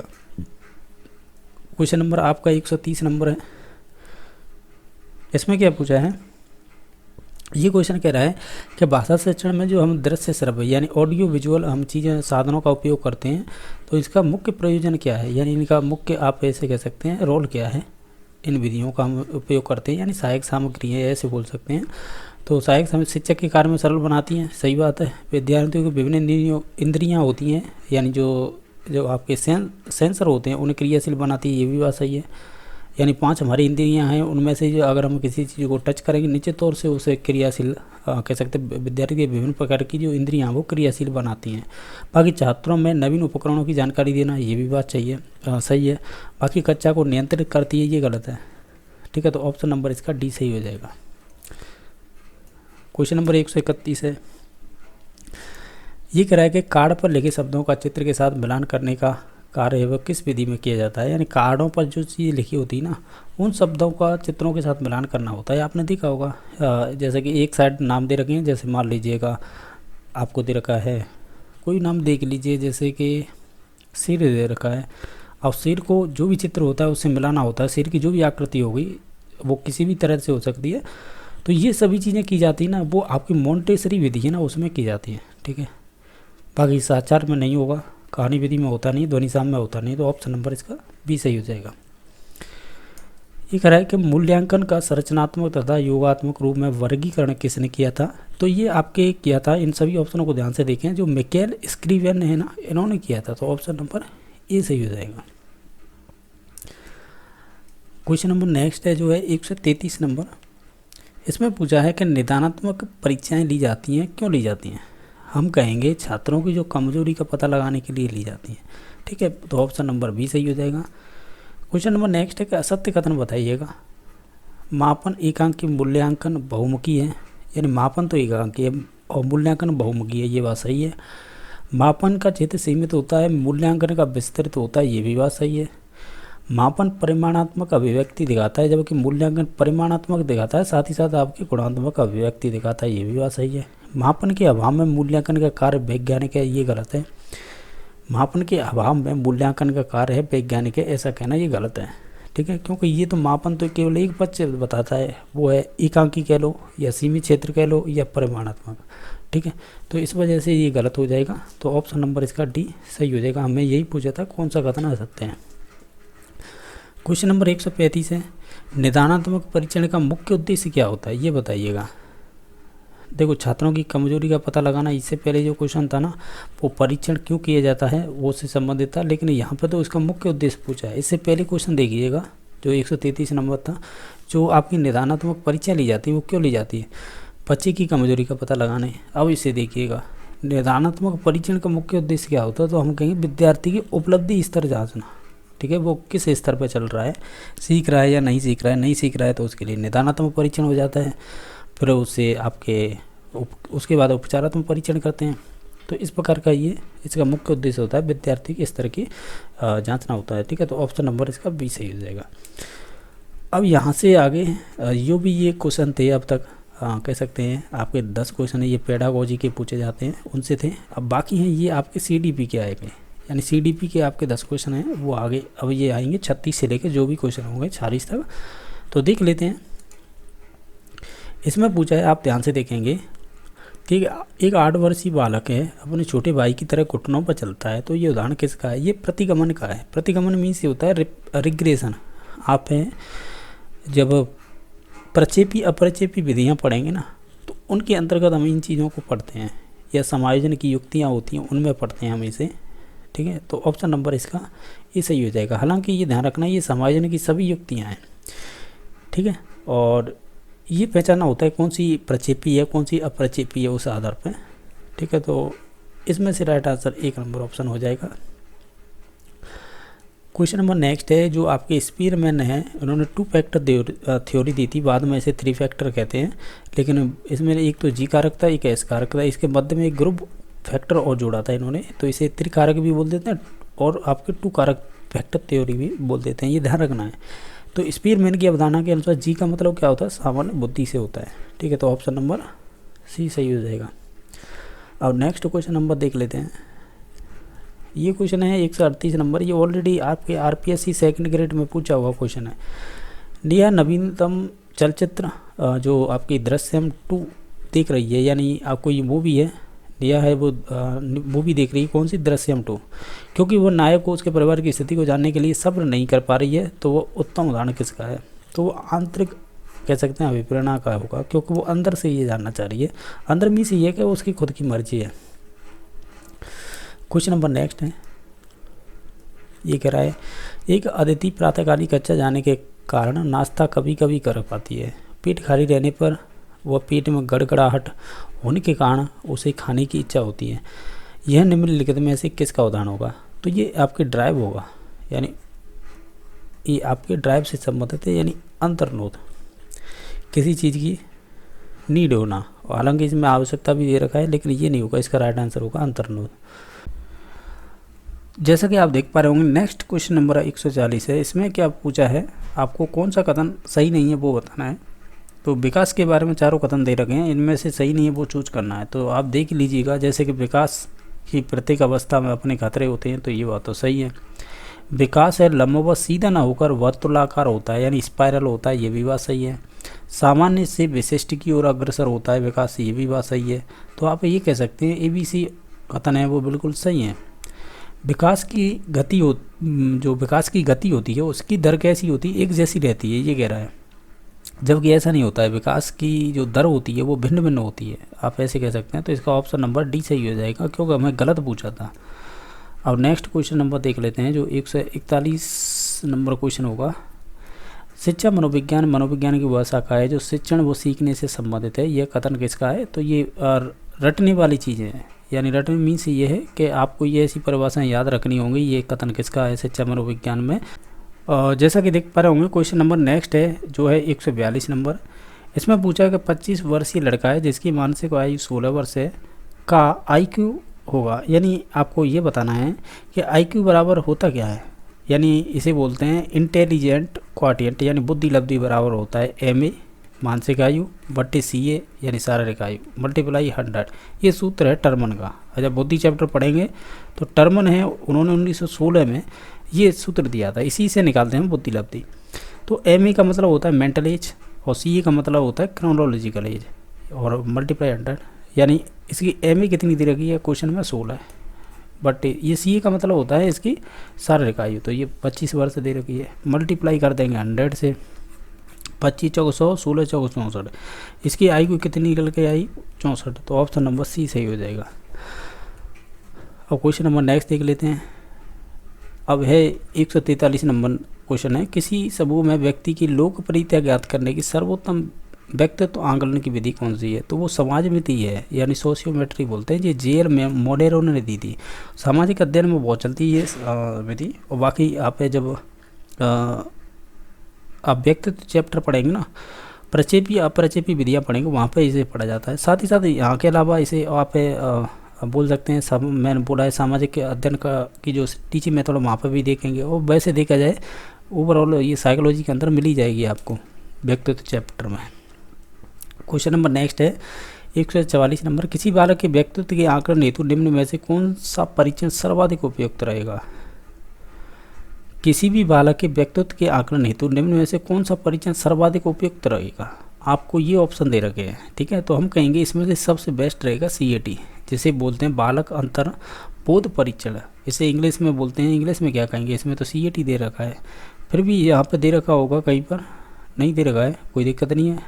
Speaker 1: क्वेश्चन नंबर आपका 130 नंबर है। इसमें क्या पूछा है, ये क्वेश्चन कह रहा है कि भाषा शिक्षण में जो हम दृश्य श्रव्य यानी ऑडियो विजुअल हम चीज़ें साधनों का उपयोग करते हैं, तो इसका मुख्य प्रयोजन क्या है, यानी इनका मुख्य आप ऐसे कह सकते हैं रोल क्या है। इन विधियों का हम उपयोग करते हैं यानी सहायक सामग्री है, ऐसे बोल सकते हैं। तो सहायक शिक्षक के कार्य में सरल बनाती हैं, सही बात है। विद्यार्थियों की विभिन्न इंद्रियाँ होती हैं, यानी जो आपके सेंसर होते हैं उन्हें क्रियाशील बनाती है, ये भी बात सही है। यानी 5 हमारी इंद्रियां हैं, उनमें से जो अगर हम किसी चीज़ को टच करेंगे निश्चित तौर से उसे क्रियाशील कह सकते हैं। विद्यार्थी के विभिन्न प्रकार की जो इंद्रियां हैं वो क्रियाशील बनाती हैं। बाकी छात्रों में नवीन उपकरणों की जानकारी देना, ये भी बात चाहिए सही है। बाकी कक्षा को नियंत्रित करती है, ये गलत है। ठीक है। तो ऑप्शन नंबर इसका डी सही हो जाएगा। क्वेश्चन नंबर 131 है। ये कह रहा है कि कार्ड पर लिखे शब्दों का चित्र के साथ मिलान करने का कार्य है वह किस विधि में किया जाता है। यानी कार्डों पर जो चीज़ लिखी होती है ना उन शब्दों का चित्रों के साथ मिलान करना होता है। आपने देखा होगा जैसे कि एक साइड नाम दे रखे हैं, जैसे मान लीजिएगा आपको दे रखा है कोई नाम देख लीजिए, जैसे कि सिर दे रखा है। अब सिर को जो भी चित्र होता है उससे मिलाना होता है। सिर की जो भी आकृति होगी वो किसी भी तरह से हो सकती है। तो ये सभी चीज़ें की जाती है ना, वो आपकी मोंटेसरी विधि है ना उसमें की जाती है। ठीक है। बाकी साचार में नहीं होगा, कहानी विधि में होता नहीं, ध्वनि साम में होता नहीं। तो ऑप्शन नंबर इसका बी सही हो जाएगा। ये कह रहा है कि मूल्यांकन का संरचनात्मक तथा योगात्मक रूप में वर्गीकरण किसने किया था। तो ये आपके किया था, इन सभी ऑप्शनों को ध्यान से देखें, जो मिकेल स्क्रीवेन है ना इन्होंने किया था। तो ऑप्शन नंबर ए सही हो जाएगा। क्वेश्चन नंबर नेक्स्ट है जो है 133 नंबर। इसमें पूछा है कि निदानात्मक परीक्षाएं ली जाती हैं, क्यों ली जाती हैं। हम कहेंगे छात्रों की जो कमजोरी का पता लगाने के लिए ली जाती हैं। ठीक है। तो ऑप्शन नंबर बी सही हो जाएगा। क्वेश्चन नंबर नेक्स्ट है कि असत्य कथन बताइएगा। मापन एकांकी मूल्यांकन बहुमुखी है, यानी मापन तो एकांकी है और मूल्यांकन बहुमुखी है, ये बात सही है। मापन का क्षेत्र सीमित होता है, मूल्यांकन का विस्तृत होता है, ये भी बात सही है। मापन परिमाणात्मक अभिव्यक्ति दिखाता है, जबकि मूल्यांकन परिमाणात्मक दिखाता है, साथ ही साथ आपकी गुणात्मक अभिव्यक्ति दिखाता है, ये भी बात सही है। मापन के अभाव में मूल्यांकन का कार्य वैज्ञानिक है, ये गलत है। मापन के अभाव में मूल्यांकन का कार्य है वैज्ञानिक है, ऐसा कहना ये गलत है। ठीक है। क्योंकि ये तो मापन तो केवल एक पक्ष बताता है, वो है एकांकी कह लो या सीमित क्षेत्र कह लो या परिमाणात्मक। ठीक है। तो इस वजह से ये गलत हो जाएगा। तो ऑप्शन नंबर इसका डी सही हो जाएगा। हमें यही पूछा था कौन सा कथन आ सकते हैं। क्वेश्चन नंबर 135 है। निदानात्मक परीक्षण का मुख्य उद्देश्य क्या होता है, ये बताइएगा। देखो छात्रों की कमजोरी का पता लगाना, इससे पहले जो क्वेश्चन था ना वो परीक्षण क्यों किया जाता है वो उससे संबंधित था, लेकिन यहाँ पर तो इसका मुख्य उद्देश्य पूछा है। इससे पहले क्वेश्चन देखिएगा जो 133 नंबर था, जो आपकी निदानात्मक परीक्षा ली जाती है वो क्यों ली जाती है, बच्चे की कमजोरी का पता लगाने। अब इसे देखिएगा, निदानात्मक परीक्षण का मुख्य उद्देश्य क्या होता है, तो हम कहेंगे विद्यार्थी की उपलब्धि स्तर जाँचना। ठीक है। वो किस स्तर पर चल रहा है, सीख रहा है या नहीं सीख रहा है, नहीं सीख रहा है तो उसके लिए निदानात्मक परीक्षण हो जाता है। फिर उससे उसके बाद उपचारात्मक परीक्षण करते हैं। तो इस प्रकार का ये इसका मुख्य उद्देश्य होता है, विद्यार्थी के स्तर की जांचना होता है। ठीक है। तो ऑप्शन नंबर इसका बी सही हो जाएगा। अब यहाँ से आगे जो भी ये क्वेश्चन थे अब तक कह सकते हैं आपके 10 क्वेश्चन है ये पेडागोजी के पूछे जाते हैं, उनसे थे। अब बाकी हैं ये आपके CDP के आएंगे, यानी CDP के आपके 10 क्वेश्चन हैं वो आगे अब ये आएंगे 36 से लेकर जो भी क्वेश्चन होंगे 40 तक। तो देख लेते हैं। इसमें पूछा है, आप ध्यान से देखेंगे, ठीक है। एक 8 वर्षीय बालक है, अपने छोटे भाई की तरह घुटनों पर चलता है। तो ये उदाहरण किसका है? ये प्रतिगमन का है। प्रतिगमन मीन्स ये होता है रिग्रेशन। आप हैं जब प्रक्षेपी अप्रक्षेपी विधियाँ पढ़ेंगे ना, तो उनके अंतर्गत हम इन चीज़ों को पढ़ते हैं, या समायोजन की युक्तियाँ होती हैं उनमें पढ़ते हैं हम इसे, ठीक है। तो ऑप्शन नंबर इसका ये सही हो जाएगा। हालांकि ये ध्यान रखना ये समायोजन की सभी युक्तियाँ हैं, ठीक है। और ये पहचानना होता है कौन सी प्रक्षेपी है कौन सी अप्रक्षेपी है उस आधार पर, ठीक है। तो इसमें से राइट आंसर 1 नंबर ऑप्शन हो जाएगा। क्वेश्चन नंबर नेक्स्ट है, जो आपके स्पीरमैन है उन्होंने 2 फैक्टर थ्योरी दी थी, बाद में इसे 3 फैक्टर कहते हैं। लेकिन इसमें एक तो जी कारक था, एक एस कारक था, इसके मध्य में एक ग्रुप फैक्टर और जोड़ा था इन्होंने, तो इसे त्रिकारक भी बोल देते हैं और आपके 2 कारक फैक्टर थ्योरी भी बोल देते हैं, ये ध्यान रखना है। तो स्पीरमैन की अवधारणा के अनुसार जी का मतलब क्या होता है? सामान्य बुद्धि से होता है, ठीक है। तो ऑप्शन नंबर सी सही हो जाएगा। अब नेक्स्ट क्वेश्चन नंबर देख लेते हैं। ये क्वेश्चन है 138 नंबर, ये ऑलरेडी आपके RPSC सेकंड ग्रेड में पूछा हुआ क्वेश्चन है। दिया नवीनतम चलचित्र जो आपकी दृश्यम 2 देख रही है, यानी आपको ये मूवी है दिया है, वो मूवी देख रही है, कौन सी? दृश्यम 2। क्योंकि वो नायक को उसके परिवार की स्थिति को जानने के लिए सब्र नहीं कर पा रही है, तो वो उत्तम उदाहरण किसका है? तो वो आंतरिक कह सकते हैं अभिप्रेरणा का होगा, क्योंकि वो अंदर से ये जानना चाह रही है। अंदर मीन्स ये कि उसकी खुद की मर्जी है। क्वेश्चन नंबर नेक्स्ट है, ये कह रहा है एक अदिति प्रातःकालीन कक्षा जाने के कारण नाश्ता कभी कभी कर पाती है। पेट खाली रहने पर वह पेट में गड़गड़ाहट होने के कारण उसे खाने की इच्छा होती है। यह निम्नलिखित में से किसका उदाहरण होगा? तो ये आपके ड्राइव होगा, यानी ये आपके ड्राइव से संबंधित है, यानी अंतर्नोद, किसी चीज़ की नीड होना। हालांकि इसमें आवश्यकता भी दे रखा है, लेकिन ये नहीं होगा, इसका राइट आंसर होगा अंतर्नोद। जैसा कि आप देख पा रहे होंगे, नेक्स्ट क्वेश्चन नंबर 140 है। इसमें क्या पूछा है, आपको कौन सा कथन सही नहीं है वो बताना है। तो विकास के बारे में 4 कथन दे रखे हैं, इनमें से सही नहीं है वो चूज करना है। तो आप देख लीजिएगा, जैसे कि विकास की प्रत्येक अवस्था में अपने खतरे होते हैं, तो ये बात तो सही है। विकास है लंबवत सीधा ना होकर वर्तुलाकार होता है, यानी स्पाइरल होता है, ये भी बात सही है। सामान्य से विशिष्ट की ओर अग्रसर होता है विकास, ये भी बात सही है। तो आप ये कह सकते हैं ABC कथन है वो बिल्कुल सही है। विकास की गति जो विकास की गति होती है उसकी दर कैसी होती है? एक जैसी रहती है, ये कह रहा है, जबकि ऐसा नहीं होता है। विकास की जो दर होती है वो भिन्न भिन्न होती है, आप ऐसे कह सकते हैं। तो इसका ऑप्शन नंबर डी सही हो जाएगा, क्योंकि हमें गलत पूछा था। अब नेक्स्ट क्वेश्चन नंबर देख लेते हैं, जो 141 नंबर क्वेश्चन होगा। शिक्षा मनोविज्ञान की वह शाखा है जो शिक्षण व सीखने से संबंधित है। यह कथन किसका है? तो ये रटने वाली चीज़ें हैं, यानी रटने मीन्स ये है कि आपको ये ऐसी परिभाषाएं याद रखनी होंगी। ये कथन किसका है शिक्षा मनोविज्ञान में? जैसा कि देख पा रहे होंगे, क्वेश्चन नंबर नेक्स्ट है जो है 142 नंबर। इसमें पूछा है कि 25 वर्षीय लड़का है जिसकी मानसिक आयु 16 वर्ष है का IQ होगा, यानी आपको ये बताना है कि IQ बराबर होता क्या है। यानी इसे बोलते हैं इंटेलिजेंट क्वाटिएंट, यानी बुद्धि लब्धि बराबर होता है MA मानसिक आयु बट्टे CA यानी शारीरिक आयु मल्टीप्लाई 100। ये सूत्र है टर्मन का। जब बुद्धि चैप्टर पढ़ेंगे तो टर्मन है, उन्होंने 1916 में ये सूत्र दिया था, इसी से निकालते हैं बुद्धि लब्धि। तो MA का मतलब होता है मेंटल एज और CA का मतलब होता है क्रोनोलॉजिकल एज और मल्टीप्लाई 100, यानी इसकी MA कितनी दे रखी है क्वेश्चन में? 16 है। बट ये CA का मतलब होता है इसकी शारीरिक आयु, तो ये 25 वर्ष दे रखी है। मल्टीप्लाई कर देंगे 100 से, 25 चौक 100, 16 चौक 64, इसकी IQ कितनी निकल के आई? 64। तो ऑप्शन नंबर C सही हो जाएगा। अब क्वेश्चन नंबर नेक्स्ट देख लेते हैं। अब है 143 नंबर क्वेश्चन है, किसी समूह में व्यक्ति की लोकप्रियता ज्ञात करने की सर्वोत्तम व्यक्तित्व आंकलन की विधि कौन सी है? तो वो समाजमिति है, यानी सोशियोमेट्री बोलते हैं। ये JL में मोडेरो ने दी थी। सामाजिक अध्ययन में बहुत चलती है विधि। और बाकी आप जब आप व्यक्तित्व चैप्टर पढ़ेंगे ना, प्रक्षेपी अप्रक्षेपी विधियाँ पढ़ेंगे, वहाँ पे इसे पढ़ा जाता है। साथ ही साथ यहाँ के अलावा इसे आप बोल सकते हैं, सब मैंने बोला है सामाजिक अध्ययन का की जो टीचिंग मेथड वहाँ पर भी देखेंगे। और वैसे देखा जाए ओवरऑल ये साइकोलॉजी के अंदर मिल ही जाएगी आपको व्यक्तित्व चैप्टर में। क्वेश्चन नंबर नेक्स्ट है 144 नंबर, किसी बालक के व्यक्तित्व के आकलन हेतु निम्न में से कौन सा परीक्षण सर्वाधिक उपयुक्त रहेगा। किसी भी बालक के व्यक्तित्व के आकलन हेतु निम्न में से कौन सा परीक्षण सर्वाधिक उपयुक्त रहेगा। आपको ये ऑप्शन दे रखे हैं, ठीक है। तो हम कहेंगे इसमें से सबसे बेस्ट रहेगा CAT, जिसे बोलते हैं बालक अंतर बोध परीक्षण। इसे इंग्लिश में बोलते हैं, इंग्लिश में क्या कहेंगे, इसमें तो CAT दे रखा है, फिर भी यहाँ पे दे रखा होगा, कहीं पर नहीं दे रखा है, कोई दिक्कत नहीं है।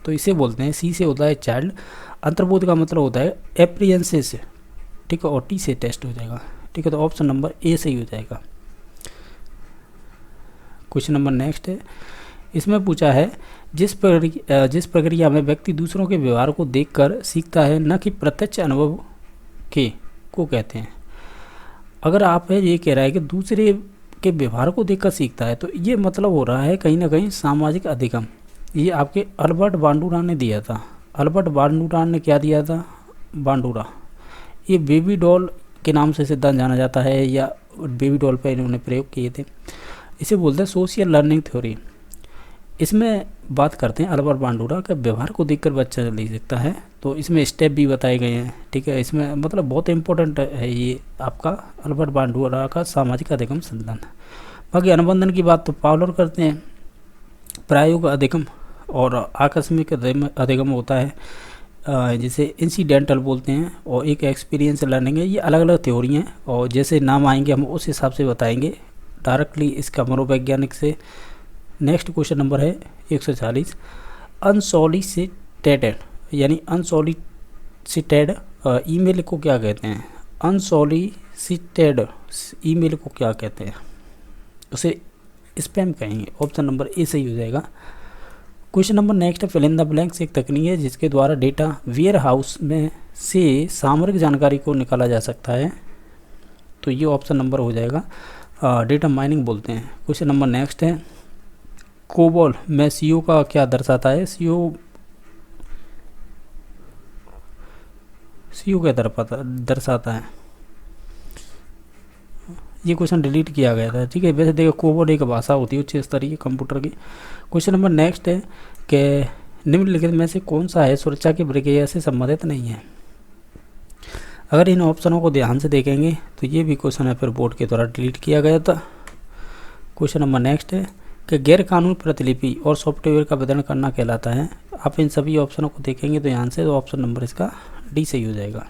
Speaker 1: तो इसे बोलते हैं, C से होता है चाइल्ड, अंतर्बोध का मतलब होता है एप्रियंसेस, ठीक है, और T से टेस्ट हो जाएगा, ठीक है। तो ऑप्शन नंबर A सही हो जाएगा। क्वेश्चन नंबर नेक्स्ट है, इसमें पूछा है जिस प्रक्रिया में व्यक्ति दूसरों के व्यवहार को देखकर सीखता है न कि प्रत्यक्ष अनुभव के को कहते हैं। अगर आप है ये कह रहा है कि दूसरे के व्यवहार को देखकर सीखता है, तो ये मतलब हो रहा है कहीं ना कहीं सामाजिक अधिगम। ये आपके अल्बर्ट बांडुरा ने दिया था। अल्बर्ट बांडुरा ने क्या दिया था, बांडुरा, ये बेबी डॉल के नाम से सिद्धांत जाना जाता है, या बेबी डॉल पर इन्होंने प्रयोग किए थे। इसे बोलते हैं सोशल लर्निंग थ्योरी। इसमें बात करते हैं अल्बर्ट बांडुरा का व्यवहार को देखकर बच्चा ले सकता है, तो इसमें स्टेप भी बताए गए हैं, ठीक है। इसमें मतलब बहुत इंपॉर्टेंट है ये आपका अल्बर्ट बांडुरा का सामाजिक अधिगम सिद्धांत। बाकी अनुबंधन की बात तो पावलर करते हैं, प्रायोगिक अधिगम और आकस्मिक अधिगम होता है, जिसे इंसिडेंटल बोलते हैं, और एक एक्सपीरियंस लर्निंग है। ये अलग अलग थ्योरी हैं, और जैसे नाम आएंगे हम उस हिसाब से बताएंगे डायरेक्टली इसका मनोवैज्ञानिक से। नेक्स्ट क्वेश्चन नंबर है 140, अनसॉलिसिटेड यानी अनसॉलिसिटेड ईमेल को क्या कहते हैं। अनसॉलिसिटेड ईमेल को क्या कहते हैं, उसे स्पैम कहेंगे। ऑप्शन नंबर A सही हो जाएगा। क्वेश्चन नंबर नेक्स्ट है, फिल इन द ब्लैंक्स एक तकनीक है जिसके द्वारा डेटा वेयर हाउस में से सामरिक जानकारी को निकाला जा सकता है, तो ये ऑप्शन नंबर हो जाएगा, डेटा माइनिंग बोलते हैं। क्वेश्चन नंबर नेक्स्ट है, कोबोल में CO का क्या दर्शाता है। CO क्या दर्शाता है, ये क्वेश्चन डिलीट किया गया था, ठीक है। वैसे देखो कोबोल एक भाषा होती है उच्च स्तरीय कंप्यूटर की। क्वेश्चन नंबर नेक्स्ट है कि निम्नलिखित में से कौन सा है सुरक्षा की प्रक्रिया से संबंधित नहीं है। अगर इन ऑप्शनों को ध्यान से देखेंगे तो ये भी क्वेश्चन है फिर बोर्ड के द्वारा डिलीट किया गया था। क्वेश्चन नंबर नेक्स्ट है कि गैर कानूनी प्रतिलिपि और सॉफ्टवेयर का वितरण करना कहलाता है। आप इन सभी ऑप्शनों को देखेंगे तो यहाँ से तो ऑप्शन नंबर इसका D सही हो जाएगा।